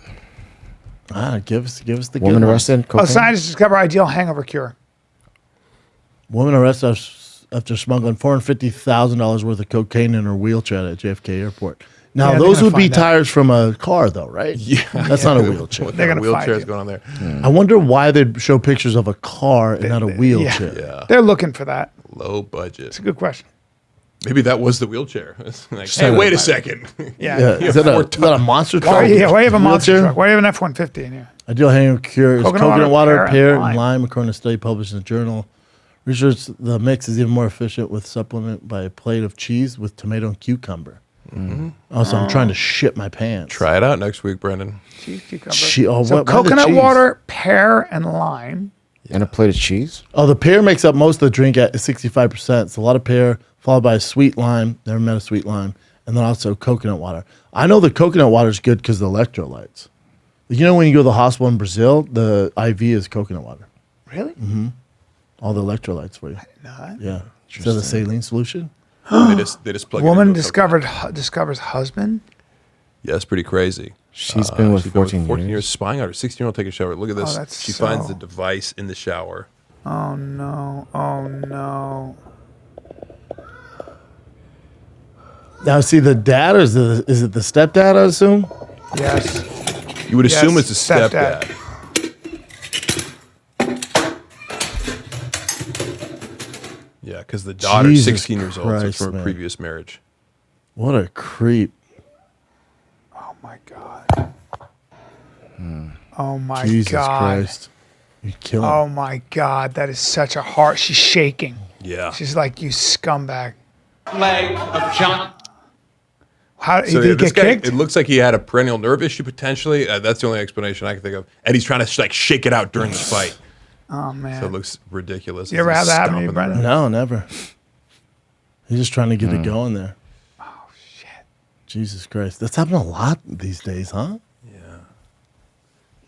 Give us the good Woman one. arrested. Oh, Cocaine? scientists discover ideal hangover cure. Woman arrested after smuggling $450,000 worth of cocaine in her wheelchair at JFK Airport. Now, Yeah, they're those gonna would be find out. tires from a car, though, right? Yeah. That's not a wheelchair. What They're kind of gonna find wheelchairs you. going on there? I wonder why they'd show pictures of a car and not a wheelchair. Yeah. They're looking for that. Low budget. It's a good question. Maybe that was the wheelchair. It's like, hey, Sorry. wait a second. Yeah. Yeah, is that a monster truck? Why, yeah, why do you have a monster Wheelchair? truck? Why do you have an F-150 in here? Ideal hangover cure is Coconut coconut water, water, pear, pear, and and lime. lime, according to a study published in the journal. Research the mix is even more efficient with supplement by a plate of cheese with tomato and cucumber. Also, I'm trying to shit my pants. Try it out next week, Brendan. Cheese, cucumber. So So why the coconut cheese? water, pear, and lime. And a plate of cheese. Oh, the pear makes up most of the drink at 65%. It's a lot of pear, followed by a sweet lime. Never met a sweet lime. And then also coconut water. I know the coconut water is good because of the electrolytes. You know when you go to the hospital in Brazil, the IV is coconut water. Really? All the electrolytes for you. No, that- Yeah. Instead of the saline solution. they just plug it Woman into a discovers husband. Yeah, it's pretty crazy. She's been with She's 14 14 years. years spying on her 16-year-old take a shower. Look at this. that's She finds so- the device in the shower. Oh no! Oh no! Now, see, the dad, or is it the stepdad, I assume? Yes. You would assume Yes, it's a stepdad. stepdad. Yeah, because the daughter's Jesus 16 years old, so it's Christ, from a man. previous marriage. What a creep. Oh my god! Oh my Jesus god! Christ. You kill him. Oh my god! That is such a heart. She's shaking. Yeah. She's like, "You scumbag." Leg of John. How So did he yeah, this get guy, kicked? it looks like he had a perennial nerve issue potentially. That's the only explanation I can think of. And he's trying to like shake it out during the fight. Oh man! So it looks ridiculous. You ever He's have that happen to you, stomping Brendan? around. No, never. He's just trying to get it going there. Oh shit! Jesus Christ. That's happening a lot these days, huh?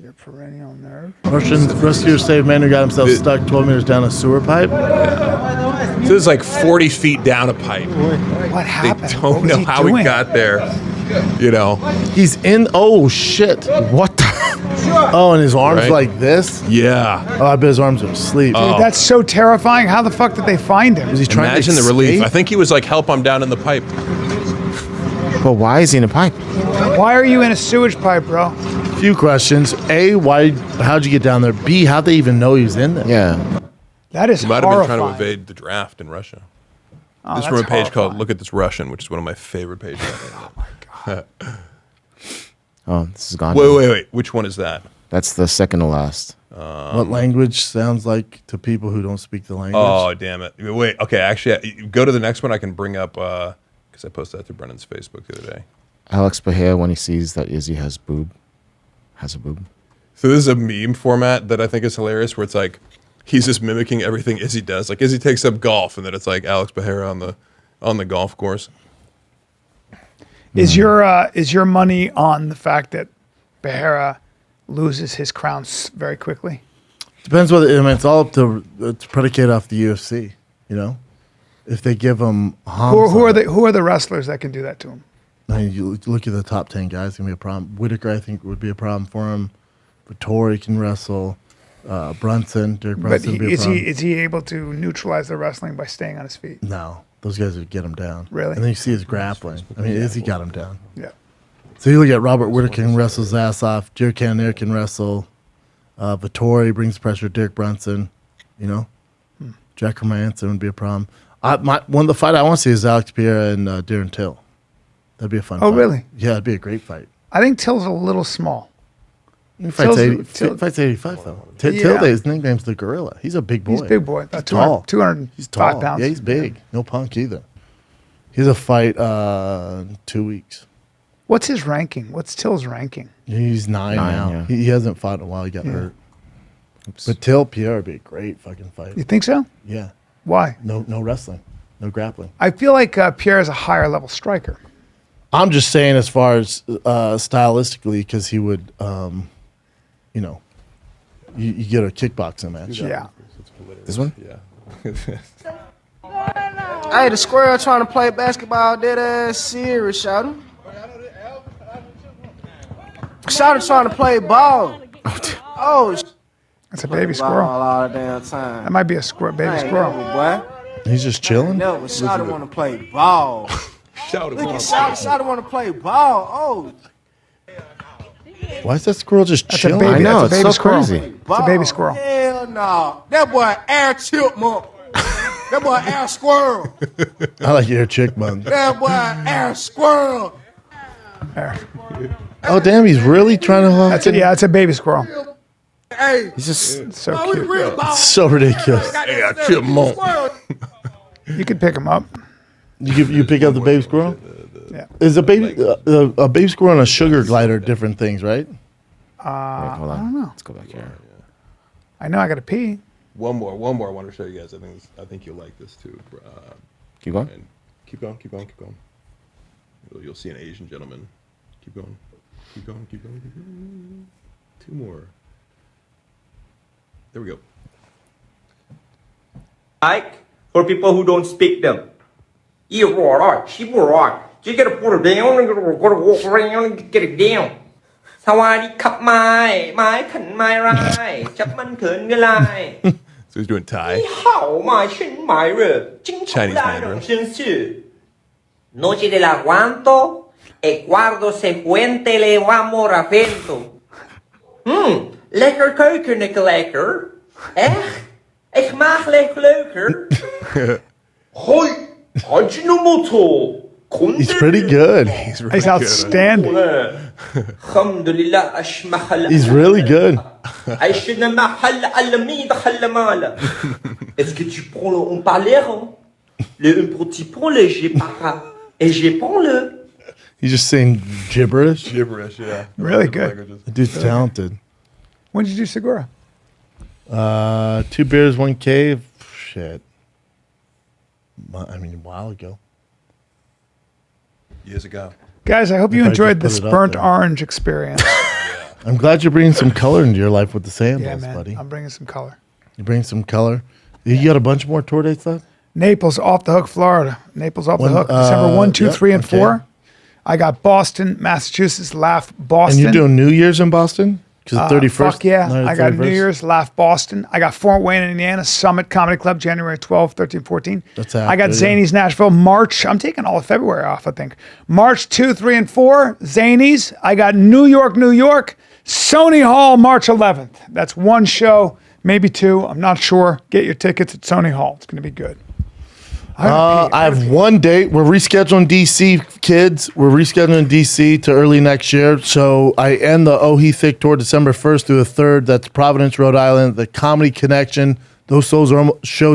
Your perennial nerve. Russian rescuers saved man who got himself stuck 12 meters down a sewer pipe. So this is like 40 feet down a pipe. What They happened? What don't was know he how doing? he got there. You know. He's in. Oh, shit. What the? Oh, and his arms Right. like this. Yeah. Oh, I bet his arms are asleep. Dude, that's so terrifying. How the fuck did they find him? Is he trying Imagine to the relief. escape? I think he was like, help, I'm down in the pipe. But why is he in a pipe? Why are you in a sewage pipe, bro? Few questions. A, how'd you get down there? B, how'd they even know he was in there? Yeah. That is He might have been horrifying. trying to evade the draft in Russia. Oh, This is that's from a page called horrifying. Look at This Russian, which is one of my favorite pages. Oh, this is gone. Wait. Which one is that? That's the second to last. What language sounds like to people who don't speak the language? Oh, damn it. Wait, okay, actually, go to the next one. I can bring up, because I posted that to Brendan's Facebook the other day. Alex Bahia, when he sees that Izzy has a boob. So this is a meme format that I think is hilarious, where it's like, he's just mimicking everything Izzy does. Like, Izzy takes up golf, and then it's like Alex Bahia on the golf course. Is your money on the fact that Behera loses his crown very quickly? Depends whether it's all up to it's predicated off the UFC. You know, if they give him who are the wrestlers that can do that to him? I mean, you look at the top 10 guys, it's gonna be a problem. Whitaker, I think, would be a problem for him. Vittori can wrestle. Brunson, Derek Brunson would be a problem. Is he able to neutralize the wrestling by staying on his feet? No, those guys would get him down. Really? And then you see his grappling. I mean, Izzy got him down. Yeah. So you look at Robert Whitaker can wrestle his ass off. Jared Cannonier can wrestle. Vittori brings pressure. Derek Brunson, you know. Jack Hermanson would be a problem. One of the fight I want to see is Alex Pereira and Darren Till. That'd be a fun fight. Oh, really? Yeah, it'd be a great fight. I think Till's a little small. He fights Till- 85, though. Till Yeah. his nickname's the Gorilla. He's a big boy. He's a big boy. He's 200 tall. 205 He's tall. pounds. Yeah, he's big. No punk either. He's a fight in 2 weeks. What's his ranking? What's Till's ranking? He's nine now. yeah. He hasn't fought in a while. He got hurt. But Till Pierre would be a great fucking fight. You think so? Yeah. Why? No wrestling. No grappling. I feel like Pierre is a higher level striker. I'm just saying as far as stylistically, because he would, you know, you get a kickboxing match. Yeah. This one? Yeah. Hey, the squirrel trying to play basketball dead ass serious, Shouter. Shouter trying to play ball. Oh, That's a baby ball squirrel. all the damn time. That might be a baby Hey, squirrel. boy. He's just chilling. No, but Shouter want to play ball. Shout Look it. at Shouter want to play ball. Oh, Why is that squirrel just That's a chilling? baby. I know, That's a it's baby so squirrel. crazy. It's a baby squirrel. Hell no. That boy air chipmunk. That boy air squirrel. I like your chick bun. That boy air squirrel. There. Oh, damn. He's really trying to That's it. Yeah, it's a baby squirrel. Hey, He's just It's so oh, we cute. real ball. So ridiculous. Yeah, chipmunk. You could pick him up. You pick up the baby squirrel? Yeah. Is a baby squirrel and a sugar glider different things, right? wait, hold on. I don't know. Let's go back here. I know I got to pee. One more I want to show you guys. I think you'll like this too. Keep going. And keep going. You'll see an Asian gentleman. Keep going. Two more. There we go. Like for people who don't speak them. You gotta put it down and gotta walk around and get it down. สวัสดีครับไม้ขันไม้ไรจับมันเขินกันไร So he's doing Thai. 好嘛ฉันหมายเรื่องจริง Chinese Mandarin. ฉันชื่อ Noche del aguanto e guardo se fuente le vamos rafento. Lekker keuken, lekker. Echt? Ik mag leuker. Hoi, Ajinomoto. He's pretty good. He's outstanding. Alhamdulillah, ashmahala. He's really good. Aishna mahalla alamid khallamala. Est-ce que tu prends le on parlera? Le un petit prend le j'ai pas et j'ai prends le. He's just saying gibberish. Gibberish, yeah. Really good. Languages. The dude's talented. When did you do Segura? 2 beers, 1 cave. Shit. I mean, a while ago. Years ago. Guys, I hope you I enjoyed just this put it up burnt there. orange experience. I'm glad you're bringing some color into your life with the sandals, Yeah, man. buddy. I'm bringing some color. You bring some color. You got a bunch more tour dates left? Naples, Off the Hook, Florida. Naples, Off When, the Hook. December 1, 2, yep, 3, and okay. 4. I got Boston, Massachusetts, Laugh, And Boston. you're doing New Year's in Boston? Because 31st? Fuck yeah. no, I got 31st? New Year's, Laugh, Boston. I got Fort Wayne, Indiana, Summit Comedy Club, January 12, 13, 14. That's I got after, Zany's, Nashville, March. I'm taking all of February off, I think. March 2, 3, and 4, Zany's. I got New York, Sony Hall, March 11th. That's one show, maybe 2. I'm not sure. Get your tickets at Sony Hall. It's going to be good. I have one date. We're rescheduling DC, kids. We're rescheduling DC to early next year. So I end the Oh He Thick tour December 1st through the 3rd. That's Providence, Rhode Island. The Comedy Connection. Those shows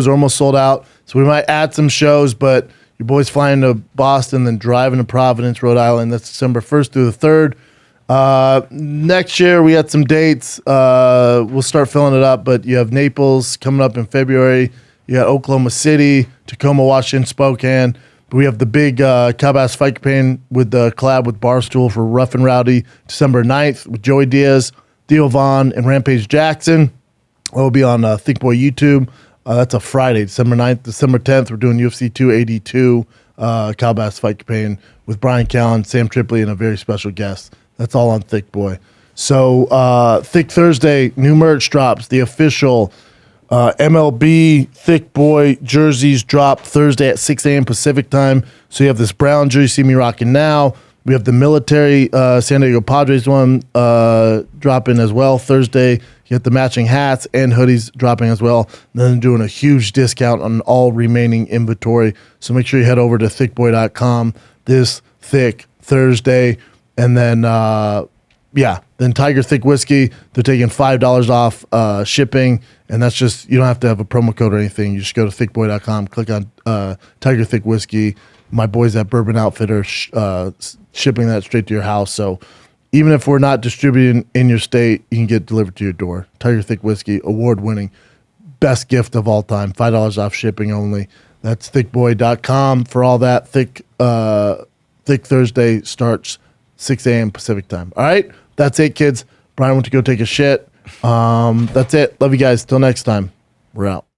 are almost sold out. So we might add some shows, but your boy's flying to Boston, then driving to Providence, Rhode Island. That's December 1st through the 3rd. Next year, we had some dates. We'll start filling it up, but you have Naples coming up in February. You got Oklahoma City, Tacoma, Washington, Spokane. We have the big Cowbass Fight campaign with the collab with Barstool for Rough and Rowdy, December 9th with Joey Diaz, Theo Vaughn, and Rampage Jackson. We'll be on Thicccboy YouTube. That's a Friday, December 9th. December 10th, we're doing UFC 282 Cow Bass Fight Campaign with Brian Callen, Sam Tripoli, and a very special guest. That's all on Thicccboy. So Thick Thursday, new merch drops. The official MLB Thicccboy jerseys drop Thursday at 6 a.m. Pacific time. So you have this brown jersey you see me rocking now. We have the military San Diego Padres one dropping as well Thursday. You get the matching hats and hoodies dropping as well. And then doing a huge discount on all remaining inventory. So make sure you head over to thiccboy.com this Thick Thursday. And then, then Tiger Thick Whiskey, they're taking $5 off shipping. And that's just, you don't have to have a promo code or anything. You just go to thiccboy.com, click on Tiger Thick Whiskey. My boys at Bourbon Outfitter shipping that straight to your house. So even if we're not distributing in your state, you can get delivered to your door. Tiger Thick Whiskey, award-winning, best gift of all time. $5 off shipping only. That's thiccboy.com for all that. Thick Thursday starts 6 a.m. Pacific time. All right? That's it, kids. Brian went to go take a shit. That's it. Love you guys. Till next time. We're out.